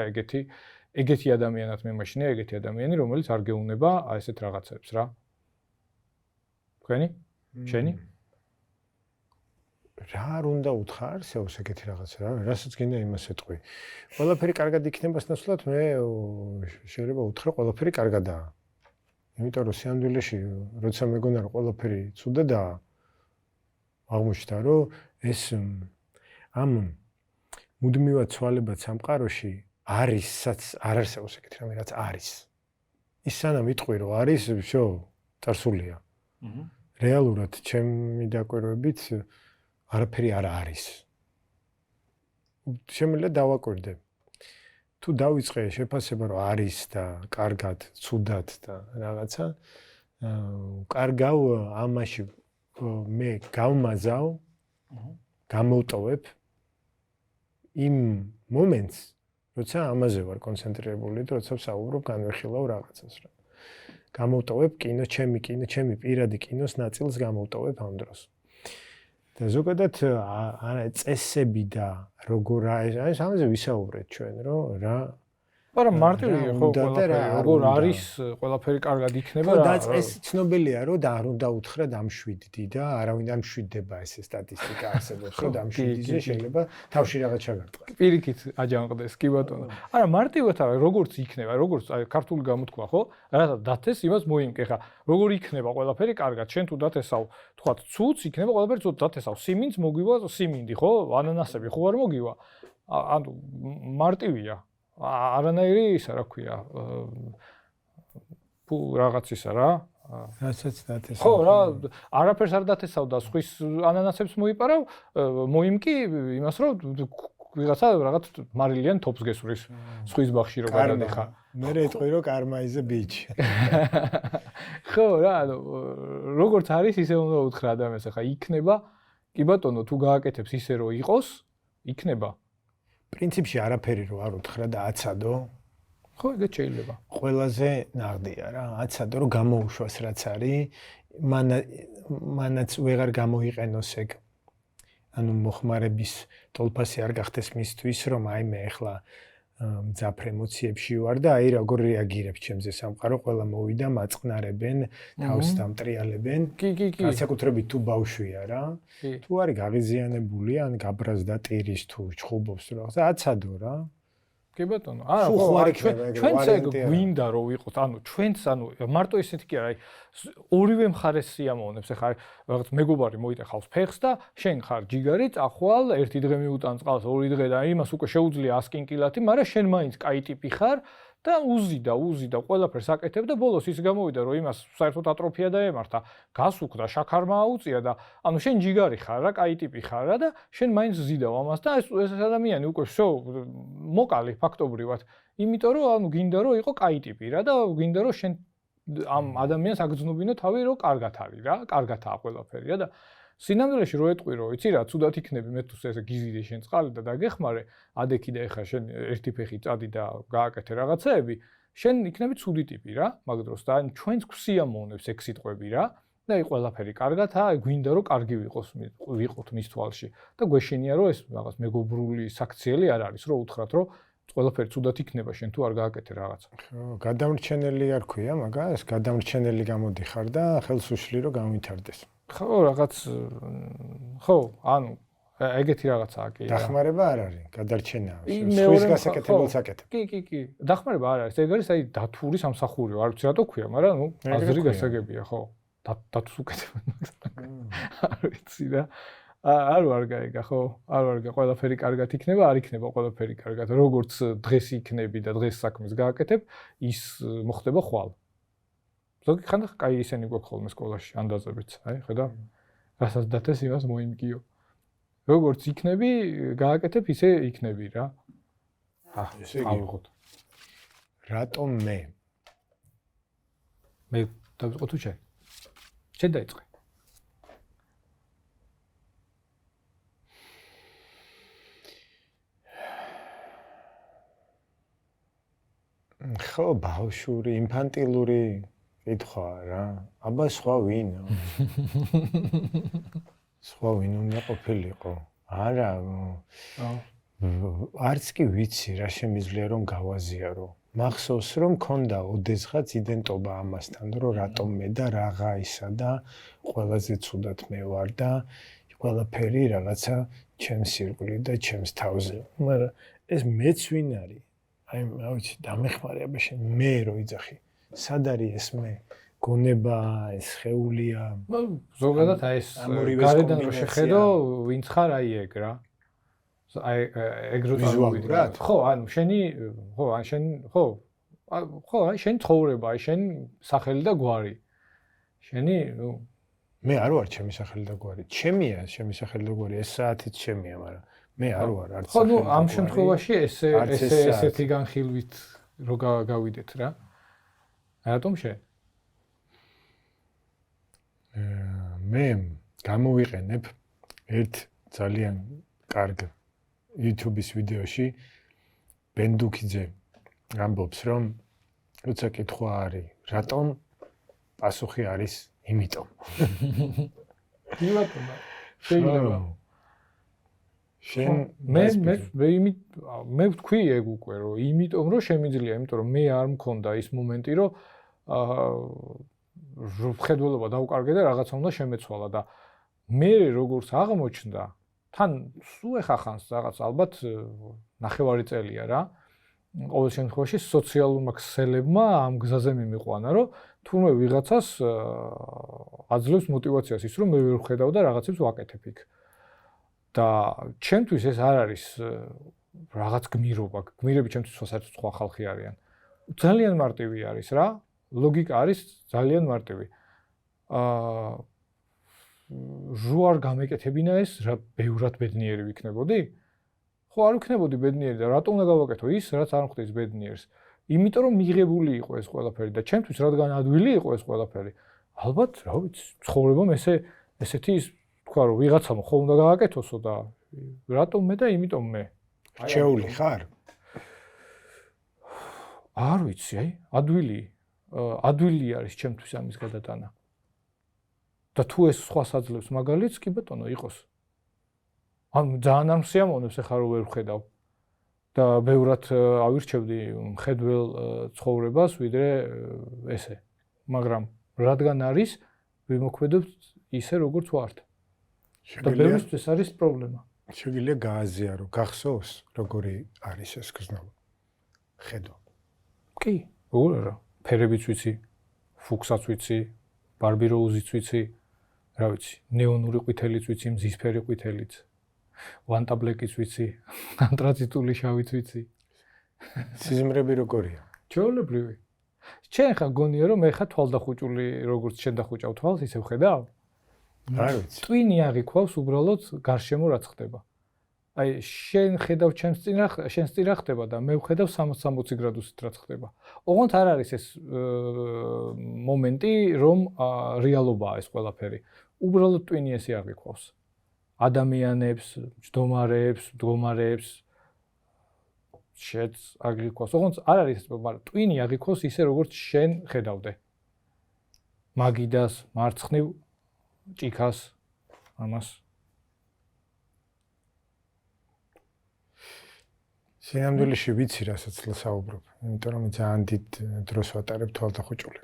ეგეთი ადამიანად მემაშინე ეგეთი ადამიანი რომელიც არ გეუნება აი ესეთ რაღაცებს რა თქვენი შენი რა არ უნდა უთხრა არსებობს ეგეთი რაღაცა რა რასაც გინდა იმას ეთყვი ყველაფერი კარგად იქნებას ნაცვლად მე შეიძლება უთხრა ყველაფერი კარგადაა იმიტომ რომ სიამდვილეში როცა მეგონა რომ ყველაფერი ცუდადაა აღმოჩნდა რომ ეს ამ მუდმივად ცვალებად სამყაროში არისაც არ არსებობს ეგეთი რამე რაც არის ის სანამ იტყვი რომ არის всё წარსულია რეალურად ჩემი დაკვირვებით არაფერი არ არის შემიძლია დავაკვირდე თუ დავიწყე შეფასება რომ არის და კარგად ცუდად და რაღაცა კარგავ ამაში მე გამოვტოვებ იმ მომენტს როცა ამაზე ვარ კონცენტრირებული და როცა ვსაუბრობ განვიხილავ რაღაცას რა. გამოვტოვებ ჩემი პირადი კინოს ნაწილს გამოვტოვებ ამ დროს. და ზოგადად წესები და როგორ ეს ამაზე ვისაუბრეთ ჩვენ რომ რა მაგრამ მარტივია ხო როგორ არის ყველაფერი კარგად იქნება რა. და ეს ცნობილია რომ და არ უნდა უთხრა დამშვიდდი და არავინ არ მშვიდდება ესე სტატისტიკა არსებობს რომ დამშვიდიზე შეიძლება თავში რაღაც ჩაგარტყა. პირიქით აჯანყდეს კი ბატონო. არა მარტივად არა როგორც იქნება როგორც აი ქართული გამოთქვა ხო რათა დათეს იმას მოიმკე ხა როგორ იქნება ყველაფერი კარგად შენ თუ დათესავ თქვა ცუც იქნება ყველაფერი ცუც დათესავ სიმინდს მოგვივა სიმინდი ხო ანანასები ხო არ მოგივა ანუ მარტივია არანაირი ისა რა ქვია თუ რაღაც ისა რა რასაც დათესავ ხო რა არაფერს არ დათესავ და სხვის ანანასებს მოიპარავ მოიმკი იმას რომ ვიღაცა რაღაც მარილიან თოფს გესვრის სხვის ბაღში რო გადადიხარ მე ეტყვი რომ karma is a bitch ხო რა ანუ როგორც არის ისე უნდა უთხრა ადამიანს ახლა იქნება კი ბატონო თუ გააკეთებს ისე რომ იყოს იქნება პრინციპში არაფერი რო არ უთხრა და აცადო ხო ეგეც შეიძლება ყველაზე ნაღდია რა აცადო რომ გამოუშვას რაც არის მანაც ვეღარ გამოიყენოს ეგ ანუ მოხმარების ტოლფასი არ გახდეს მისთვის რომ აი მე ახლა მძაფრ ემოციებში ვარ და აი როგორ რეაგირებს ჩემზე სამყარო ყველა მოვიდა მაწყნარებენ თავს დამტრიალებენ კი განსაკუთრებით თუ ბავშვია რა თუ არის გაღიზიანებული ან გაბრაზდა ტირის თუ ჩხუბობს რაღაცა აცადო რა კი ბატონო არა ხო ჩვენც ეგ გვინდა რომ ვიყოთ ანუ ჩვენც ანუ მარტო ისეთი კი არა აი ორივე მხარეს სიამოვნებს ახლა რაღაც მეგობარი მოიტეხავს ფეხს და შენ ხარ ჯიგარი წახვალ ერთი დღე მიუტან წყალს ორი დღე და იმას უკვე შეუძლია 100 კილოметრი მაგრამ შენ მაინც კაი ტიპი ხარ და უზიდა ყველაფერს აკეთებ და ბოლოს ის გამოვიდა რომ იმას საერთოდ ატროფია დაემართა გასუქდა შაქარმა აუწია და ანუ შენ ჯიგარი ხარ რა კაი ტიპი ხარ რა და შენ მაინც ზიდავ ამას და ეს ადამიანი უკვე მოკალი ფაქტობრივად იმიტომ რომ ანუ გინდა რომ იყო კაი ტიპი რა და გინდა რომ შენ ამ ადამიანს აგზნობინო თავი რომ კარგად არის რა კარგადაა ყველაფერი რა და სინამდვილეში რო ეტყვი რომ იცი რა ცუდად იქნები მე თუ ესე გიზიდე შენ წყალი და დაგეხმარე ადექი და ეხა შენ ერთი ფეხი წადი და გააკეთე რაღაცეები შენ იქნები ცუდი ტიპი რა მაგ დროს და ჩვენც გვსიამოვნებს ეგ სიტყვები რა და აი ყველაფერი კარგადაა გვინდა რომ კარგი ვიყოთ მის თვალში და გვეშენია რომ ეს რაღაც მეგობრული საქციელი არ არის რომ უთხრათ რომ ყველაფერი ცუდად იქნება შენ თუ არ გააკეთე რაღაცა ხო გადამრჩენელი არ ქვია მაგას გადამრჩენელი გამოდიხარ და ხელს უშლი რომ გამვითარდეს ხო რაღაც ხო ანუ ეგეთი რაღაცაა კი დახმარება არ არის გადარჩენაა სხვის გასაკეთებელს აკეთებ კი დახმარება არ არის ეგ არის აი დათური სამსახურიო არ ვიცი რატო ქვია მაგრამ ნუ აზრი გასაგებია ხო დათუს უკეთებენ არ ვიცი რა არ ვარ გაიგა ხო არ ვარ გა ყველაფერი კარგად იქნება არ იქნება ყველაფერი კარგად როგორც დღეს იქნები და დღეს საქმეს გააკეთებ ის მოხდება ხვალ ზოგი ხანდა კაი ისენი გვაქვს ხოლმე სკოლაში ანდაზებიც აი ხედა რასაც დათეს იმას მოიმკიო როგორც იქნები გააკეთებ ისე იქნები რა ესე იგი რატომ მე დავიწყო თუ შენ დაიწყე ხო ბავშვური ინფანტილური კითხვა რა აბა სხვა ვინ უნდა ყოფილიყო არა არც კი ვიცი რა შემიძლია რომ გავაზიარო მახსოვს რომ მქონდა ოდესღაც იდენტობა ამასთან რომ რატომ მე და რაღა ისა და ყველაზე ცუდად მე ვარ და ყველაფერი რაღაცა ჩემს ირგვლივ და ჩემს თავზე მაგრამ ეს მეც ვინ არის აი ვიცი დამეხმარე აბა შენ მე რო იძახი სად არის ეს მე გონება ეს ხეულია ზოგადად აი ეს გარედან რო შეხედო ვინც ხარ აი ეგ რა აი ეგ რო ვიზუალურად ხო ანუ შენი ხო ან შენ ხო აი შენ ცხოვრება აი შენ სახელი და გვარი შენი ნუ მე არ ვარ ჩემი სახელი და გვარი ჩემია ჩემი სახელი და გვარი ეს საათიც ჩემია მაგრამ მე არ ვარ არც ხო ნუ ამ შემთხვევაში ესეთი განხილვით რო გავიდეთ რა რატომ შენ მე გამოვიყენებ ერთ ძალიან კარგ YouTube-ის ვიდეოში ბენდუქიძე ამბობს, რომ როცა კითხვა არის, რატომ პასუხი არის იმიტომ. ბატონო, შეიძლება. შენ მე ვთქვი ეგ უკვე რომ იმიტომ რომ შემიძლია, იმიტომ რომ მე არ მქონდა ის მომენტი რომ ხედველობა დავკარგე და რაღაცა უნდა შემეცვალა და მე როგორც აღმოჩნდა თან სულ ეხახანს რაღაც ალბათ ნახევარი წელია რა ყოველ შემთხვევაში სოციალურმა ქსელებმა ამ გზაზე მიმიყვანა რომ თურმე ვიღაცას აძლევს мотиваციას ის რომ მე ვერ ვხედავ და რაღაცებს ვაკეთებ იქ და ჩემთვის ეს არ არის რაღაც გმირობა გმირები ჩემთვის საერთოდ სხვა ხალხი არიან ძალიან მარტივი არის რა ლოგიკა არის ძალიან მარტივი რო არ გამეკეთებინა ეს რა ბევრად ბედნიერი ვიქნებოდი ხო არ ვიქნებოდი ბედნიერი და რატომ უნდა გავაკეთო ის რაც არ მხვდეს ბედნიერს იმიტომ რომ მიღებული იყო ეს ყველაფერი და ჩემთვის რადგან ადვილი იყო ეს ყველაფერი ალბათ რა ვიცი ცხოვრებამ ესეთი თქვა რომ ვიღაცამ ხო უნდა გააკეთოსო და რატომ მე და იმიტომ მე რჩეული ხარ არ ვიცი აი ადვილი არის ჩემთვის ამის გადატანა და თუ ეს სხვა საძლევს მაგალითს კი ბატონო იყოს ან ძალიან არ მსიამოვნებს ახლა რომ ვერ ვხედავ და ბევრად ავირჩევდი მხედველ ცხოვრებას ვიდრე ესე მაგრამ რადგან არის ვიმოქმედებთ ისე როგორც ვართ და ბევრისთვის არის პრობლემა შეგვიძლია გააზიარო გახსოვს როგორი არის ეს გზნობა ხედვა კი როგორ არა ფერებიც ვიცი ფუქსაც ვიცი ბარბიროუზიც ვიცი რა ვიცი ნეონური ყვითელიც ვიცი მზისფერი ყვითელიც ვანტაბლეკიც ვიცი ანტრაციტული შავიც ვიცი სიზმრები როგორია ჩვეულებრივი შენ ხა გონია რომ მე ხა თვალდახუჭული როგორც შენ დახუჭავ თვალს ისე ვხედავ არ ვიცი ტვინი აღიქვავს უბრალოდ გარშემო რაც ხდება აი შენ ხედავ შენს წინ რა ხდება და მე ვხედავ 60 გრადუსით რაც ხდება ოღონდ არ არის ეს მომენტი რომ რეალობაა ეს ყველაფერი უბრალოდ ტვინი ესე აღიქვავს ადამიანებს მდგომარეებს შეც აღიქვავს ოღონდ არ არის ეს მაგრამ ტვინი აღიქვავს ისე როგორც შენ ხედავდე მაგიდას მარცხნივ ჭიქას ამას სინამდვილეში ვიცი რასაც საუბრობ იმიტომ რომ ძალიან დიდ დროს ვატარებ თვალდახუჭული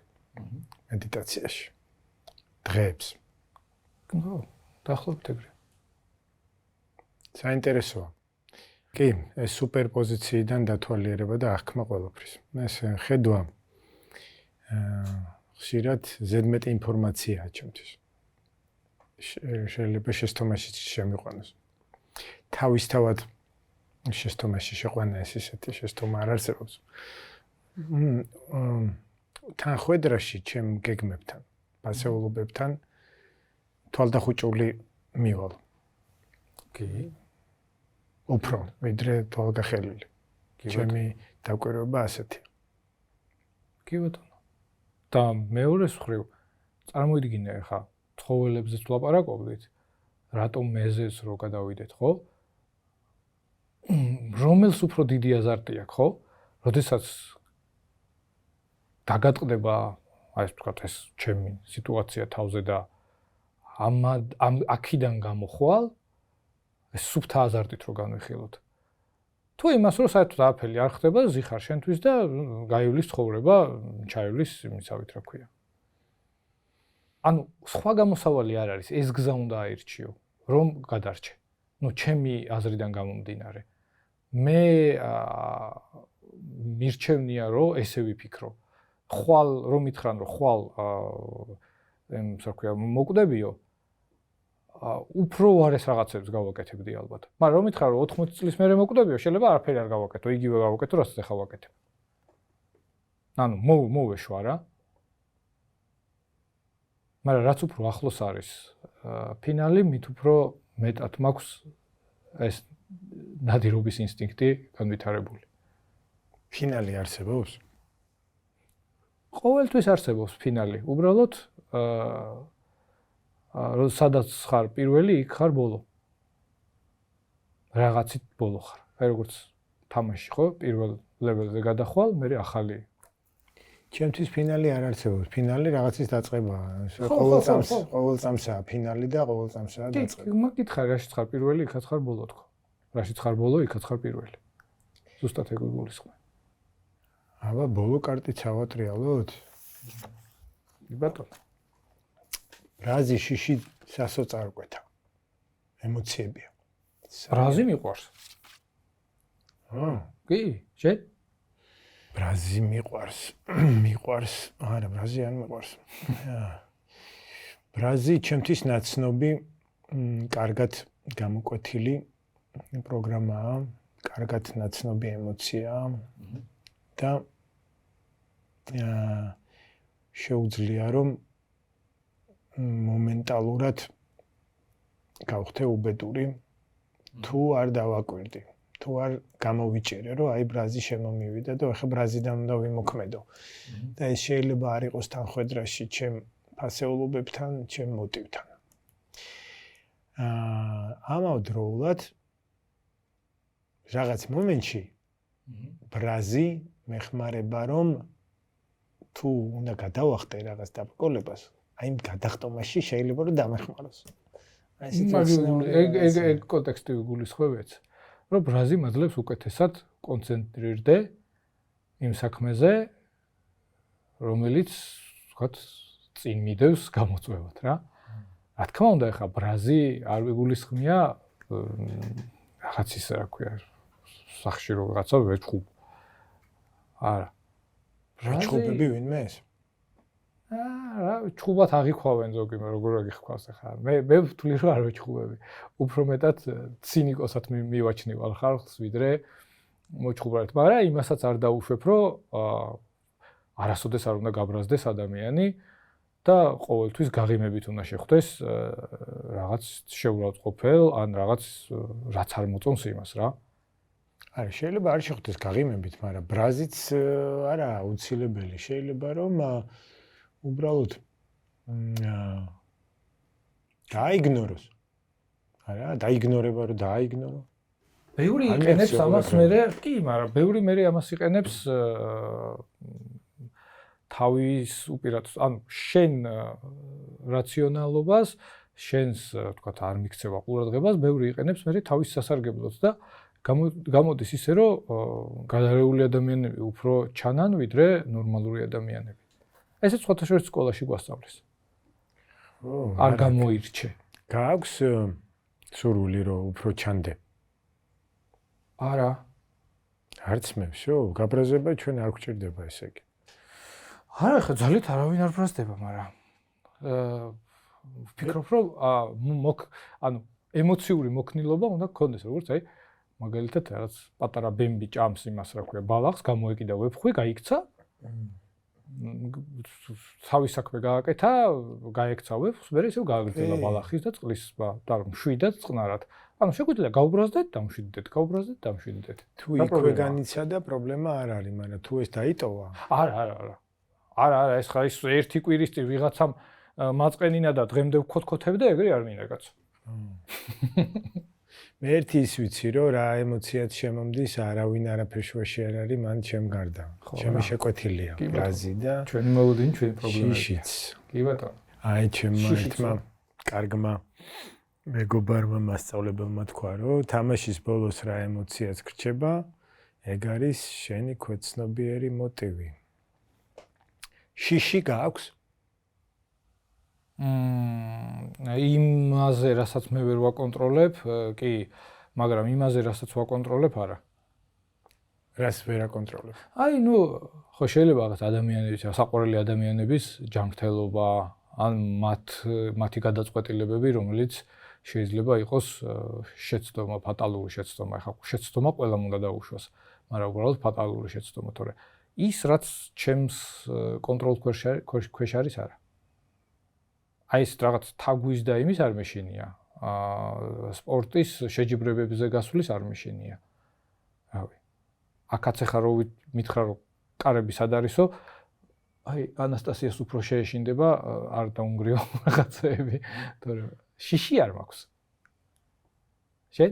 მედიტაციაში დღეებს ხო დაახლოებით საინტერესოა კი ეს სუპერპოზიციიდან დათვალიერება და აღქმა ყველაფრის ეს ხედვა ხშირად ზედმეტი ინფორმაციაა ჩემთვის შეიძლება შეცდომაში შემიყვანოს თავისთავად შეცდომაში შეყვანა ეს ისეთი შეცდომა არ არსებობს თანხwebdriverში ჩემ გეგმებთან ბაზეულობებთან თვალდახუჭული მივალ კი უფრო ვიდრე თვალგახელილი ჩემი დაკვირვება ასეთი კი ბატონო და მეორე მხრივ წარმოიდგინე ხა ცხოველებზეც ვლაპარაკობდით რატომ მეზეს რო გადავიდეთ ხო რომელს უფრო დიდი აზარტი აქვს ხო როდესაც დაგატყდება აი ვთქვათ ეს ჩემი სიტუაცია თავზე და ამ აქიდან გამოხვალ ეს სუფთა აზარტით რო განვიხილოთ თუ იმას რომ საერთოდ არაფერი არ ხდება ზიხარ შენთვის და გაივლის ცხოვრება ჩაივლის იმისავით რა ქვია ანუ სხვა გამოსავალი არ არის ეს გზა უნდა აირჩიო რომ გადარჩე ნუ ჩემი აზრიდან გამომდინარე მე მირჩევნია რომ ესე ვიფიქრო ხვალ რომ მითხრან რომ ხვალ რა ქვია მოკვდებიო უფრო ვარეს რაღაცებს გავაკეთებდი ალბათ მაგრამ რომ მითხრა რომ 80 წლის მერე მოკვდებიო შეიძლება არაფერი არ გავაკეთო იგივე გავაკეთო რასაც ახლა ვაკეთებ ანუ მოვეშვა რა მაგრამ რაც უფრო ახლოს არის ფინალი მით უფრო მეტად მაქვს ეს ნადირობის ინსტინქტი განვითარებული ფინალი არსებობს ყოველთვის არსებობს ფინალი უბრალოდ სადაც ხარ პირველი იქ ხარ ბოლო რაღაცით ბოლო ხარ აი როგორც თამაში, ხო? პირველ ლეველზე გადახვალ, მე ახალი. ჩემთვის ფინალი არ არსებობს. ფინალი რაღაცის დაწყებაა. ყოველ წამსაა ფინალი და ყოველ წამსაა დაწყება. მაგითხარ, რაშიც ხარ პირველი, იქაც ხარ ბოლო თქო. რაშიც ხარ ბოლო, იქაც ხარ პირველი. ზუსტად ეგ გულისხმობ. აბა ბოლო კარტიც ავატრიალოთ? ბატონო. ბრაზი შიში სასო წარკვეთა. ემოციებია. ბრაზი მიყვარს. კი, შენ? ბრაზი მიყვარს. არა, ბრაზი არ მიყვარს. ბრაზი ჩემთვის ნაცნობი, კარგად გამოკვეთილი პროგრამაა, კარგად ნაცნობი ემოციაა და შეუძლია რომ მომენტალურად გავხდე უბედური თუ არ დავაკვირდი. თუ არ გამოვიჭერე, რომ აი ბრაზი შემომივიდა და ახლა ბრაზიდან უნდა ვიმოქმედო. და ეს შეიძლება არ იყოს თანხwebdriverში ჩემ ფასეულობებთან, ჩემ მოტივთან. ამავდროულად რაღაც მომენტში ბრაზი მეხმარება, რომ თუ უნდა გადავახტე რაღაც დაბრკოლებას, აი იმ გადახტომაში შეიძლება რომ დამეხმაროს. ეგ კონტექსტი გულისხმობთ. რომ ბრაზი მაძლევს უკეთესად კონცენტრირდე იმ საქმეზე, რომელიც ვთქვათ, წინ მიდევს გამოწვევად რა. რა თქმა უნდა, ეხა ბრაზი არ ვიგულისხმია რაღაც ის რა ქვია, სახში რო რაღაცა ვეჭხუბ. არა. ვეჭხუბები ვინმე ეს? რა, ჩხუბად აღიქვავენ ზოგი, როგორ აგიხქვას ახლა. მე ვთვლი რომ არ ვეჭხუბები. უფრო მეტად ცინიკოსად მივაჩნივალ ხალხს, ვიდრე მოჭხუბარეთ, მაგრამ იმასაც არ დაუშვებ, რომ არასოდეს არ უნდა გაბრაზდეს ადამიანი და ყოველთვის გაღიმებით უნდა შეხვდეს რაღაც შეურაცხყოფელ ან რაღაც რაც არ მოწონს იმას რა. არა, შეიძლება არ შეხვდეს გაღიმებით, მაგრამ ბრაზიც არა აუცილებელი. შეიძლება რომ უბრალოდ დაიგნოროს. არა, დაიგნორება რომ დაიგნორო. ბევრი იყენებს ამას მერე, კი, მაგრამ ბევრი მერე ამას იყენებს თავის უპირატეს, ანუ შენ რაციონალობას, შენს, თქვათ, არ მიქცევა ყურადღებას, ბევრი იყენებს მერე თავის სასარგებლოდ და გამოდის ისე, რომ გადარეული ადამიანები უფრო ჩანან, ვიდრე ნორმალური ადამიანები. ესეც სხვათა შორის სკოლაში გვასწავლეს. არ გამოირჩე. გააქვს სურვილი რომ უფრო ჩანდე? არა. არც მე ვშო, გაბრაზება ჩვენ არ გვჭირდება ესე იგი. არა, ხა ძალით არავინ არ ბრაზდება, მაგრამ ვფიქრობ, რომ ანუ ემოციური მოქნილობა უნდა გქონდეს, როგორც აი მაგალითად რაღაც პატარა ბემბი ჭამს იმას, რა ქვია, ბალახს, გამოეკიდა ვეფხვი, გაიქცა. თავის საქმე გააკეთა, გაექცა ვეფხვს, მერე ისევ გააგრძელა ბალახის და წყლის და მშვიდად წყნარად. ანუ შეგვიძლია გავუბრაზდეთ, დამშვიდდეთ, გავუბრაზდეთ, დამშვიდდეთ. თუ იქვე განიცადა პრობლემა არ არის, მაგრამ თუ ეს დაიტოვა? არა, ეს ხა ის ერთი კვირის წინ ვიღაცამ მაწყენინა და დღემდე ვქოთქოთებდა, ეგრე არ მინდა კაცო. მე ერთი ის ვიცი, რომ რა ემოციაც შემომდის, არავინ არაფერს შუაში არ არის, მან ჩემ გარდა. ჩემი შეკვეთილია ბრაზი და ჩვენი მოლოდინი, ჩვენი პრობლემები. შიშიც. კი ბატონო. აი ჩემმა ერთმა კარგმა მეგობარმა მასწავლებელმა თქვა, რომ თამაშის ბოლოს რა ემოციაც გრჩება, ეგ არის შენი ქვეცნობიერი მოტივი. შიში გააქვს? იმაზე, რასაც მე ვერ ვაკონტროლებ, კი, მაგრამ იმაზე, რასაც ვაკონტროლებ, არა. რას ვერ აკონტროლებ? აი, ხო შეიძლება რაღაც ადამიანების, საყვარელი ადამიანების ჯანმრთელობა, ან მათი გადაწყვეტილებები, რომელიც შეიძლება იყოს შეცდომა, ფატალური შეცდომა. ეხლა შეცდომა ყველამ უნდა დაუშვას, მაგრამ უბრალოდ ფატალური შეცდომა, თორე ის რაც ჩემს კონტროლ ქვეშ არის, არა. აი ეს რაღაც თაგვის და იმის არ მეშინია. სპორტის შეჯიბრებებზე გასვლის არ მეშინია. რავი. აქაც ახლა რო მითხრა რომ კარები სად არისო, აი ანასტასიას უფრო შეეშინდება არ დაუნგრიო რაღაცეები, თორე შიში არ მაქვს. შენ?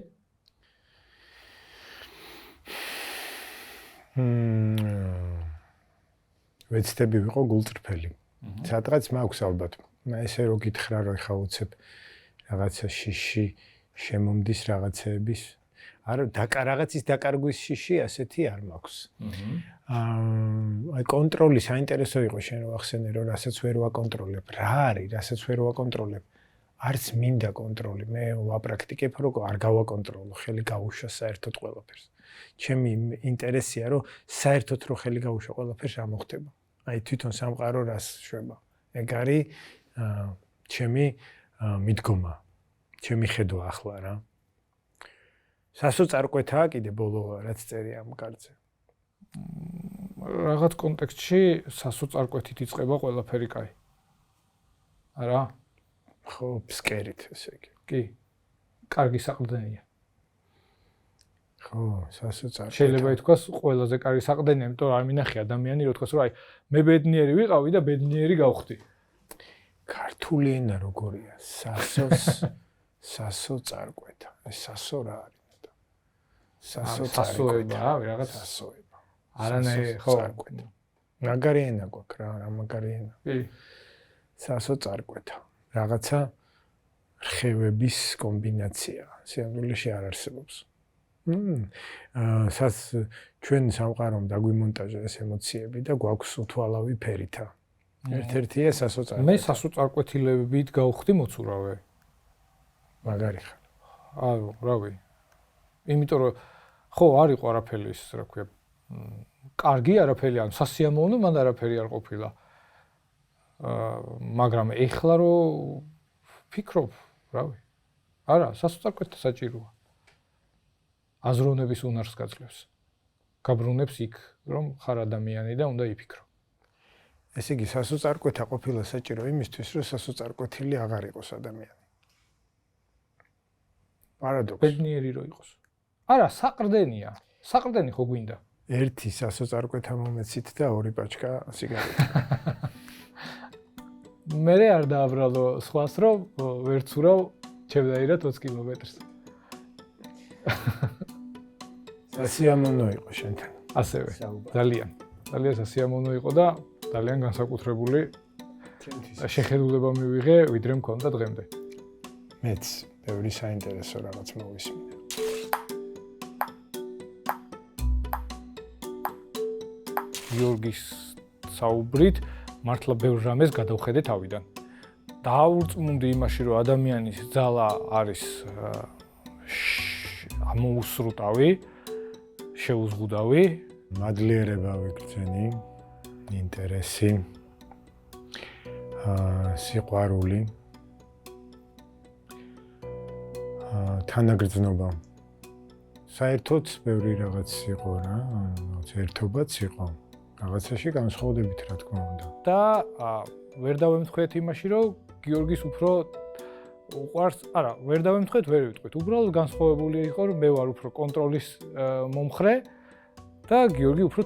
ვეცდები ვიყო გულწრფელი. სადღაც მაქვს ალბათ. ესე რო გითხრა რომ ხა უცებ რაღაცა შიში შემომდის რაღაცეების. არა, რაღაცის დაკარგვის შიში ასეთი არ მაქვს. აი კონტროლი საინტერესო იყო შენ რო ახსენე რომ რასაც ვერ ვაკონტროლებ. რა არის, რასაც ვერ ვაკონტროლებ. არც მინდა კონტროლი. მე ვაპრაქტიკებ რომ არ გავაკონტროლო, ხელი გავუშვა საერთოდ ყველაფერს. ჩემი ინტერესია რომ საერთოდ რო ხელი გავუშვა ყველაფერს რა მოხდება. აი თვითონ სამყარო რას შვება. ეგ არის ჩემი მიდგომა. ჩემი ხედვა ახლა რა. სასოწარკვეთაა კიდე ბოლო რაც წერია ამ კარზე. რაღაც კონტექსტში სასოწარკვეთით იწყება ყველაფერი კაი. არა? ხო, ფსკერით ესე იგი. კი. კარგი საყრდენია. ხო, სასოწარკვეთი. შეიძლება ითქვას ყველაზე კარგი საყრდენია, იმიტომ რომ არ მინახი ადამიანი რო თქოს რომ აი მე ბედნიერი ვიყავი და ბედნიერი გავხდი. ქართული ენა როგორია? სასოწარკვეთა. ეს სასო რა არის? სასოება, რაღაც სასოება. არანაირი ხო. მაგარი ენა გვაქვს რა, რა მაგარი ენა. კი. სასოწარკვეთა. რაღაცა რხევების კომბინაცია. სიამოვნებაში არ არსებობს. ჩვენ სამყარომ დაგვიმონტაჟა ეს ემოციები და გვაქვს უთვალავი ფერითა. ერთ-ერთია სასოწარკვეთი. მე სასოწარკვეთილებით გავხდი მოცურავე. მაგარი ხარ. აუ, რავი. იმიტომ რომ ხო არ იყო არაფერი ის რა ქვია. კარგი არაფერი ან სასიამოვნო მან არაფერი არ ყოფილა. მაგრამ ეხლა რო ფიქრობ, რავი. არა, სასოწარკვეთთა საჭიროა. აზროვნების უნარს გაძლევს. გაბრუნებს იქ, რომ ხარ ადამიანი და უნდა იფიქრო. ესე იგი, სასოწარკვეთა ყოფილა საჭირო იმისთვის, რომ სასოწარკვეთილი აღარ იყოს ადამიანი. პარადოქსი. ბედნიერი რო იყოს. არა, საყრდენია. საყრდენი ხო გვინდა? ერთი სასოწარკვეთა მომეცით და ორი პაჩკა სიგარეტი. მე არ დააბრალო სხვას რომ ვერც ურავ ჩემდაირად 20 კილომეტრს. სასიამოვნო იყო შენთან. ასევე. ძალიან სასიამოვნო იყო და ძალიან განსაკუთრებული შეხედულება მივიღე, ვიდრე მქონდა დღემდე. მეც ბევრი საინტერესო რაღაც მოვისმინე. გიორგის საუბრით მართლა ბევრ რამეს გადავხედე თავიდან. დააურწმუნდი იმაში, რომ ადამიანის ძალა არის ამოუსრუტავი, შეუზღუდავი, მადლიერება ვიგრძენი, ინტერესი, სიყვარული, თანაგრძნობა. საერთოდ ბევრი რაღაც იყო რა, ერთობაც იყო. რაღაცაში განსხვავდებით რა თქმა უნდა. და ვერ დავემთხვეთ იმაში, რომ გიორგის უფრო უყვარს, არა, ვერ დავემთხვეთ, ვერ ვიტყვით. უბრალოდ განსხვავებული იყო, რომ მე ვარ უფრო კონტროლის მომხრე და გიორგი უფრო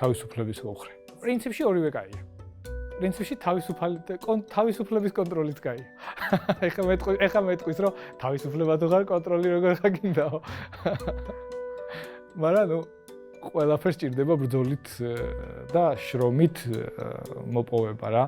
თავისუფლების მომხრე. პრინციპში ორივე კაია. პრინციპში თავისუფლების კონტროლიც კაია. ეხლა მეტყვის, რომ თავისუფლება თუ ხარ, კონტროლი როგორ გაგინდაო. მაგრამ ნუ ყველაფერს ჭირდება ბრძოლით და შრომით მოპოვება რა.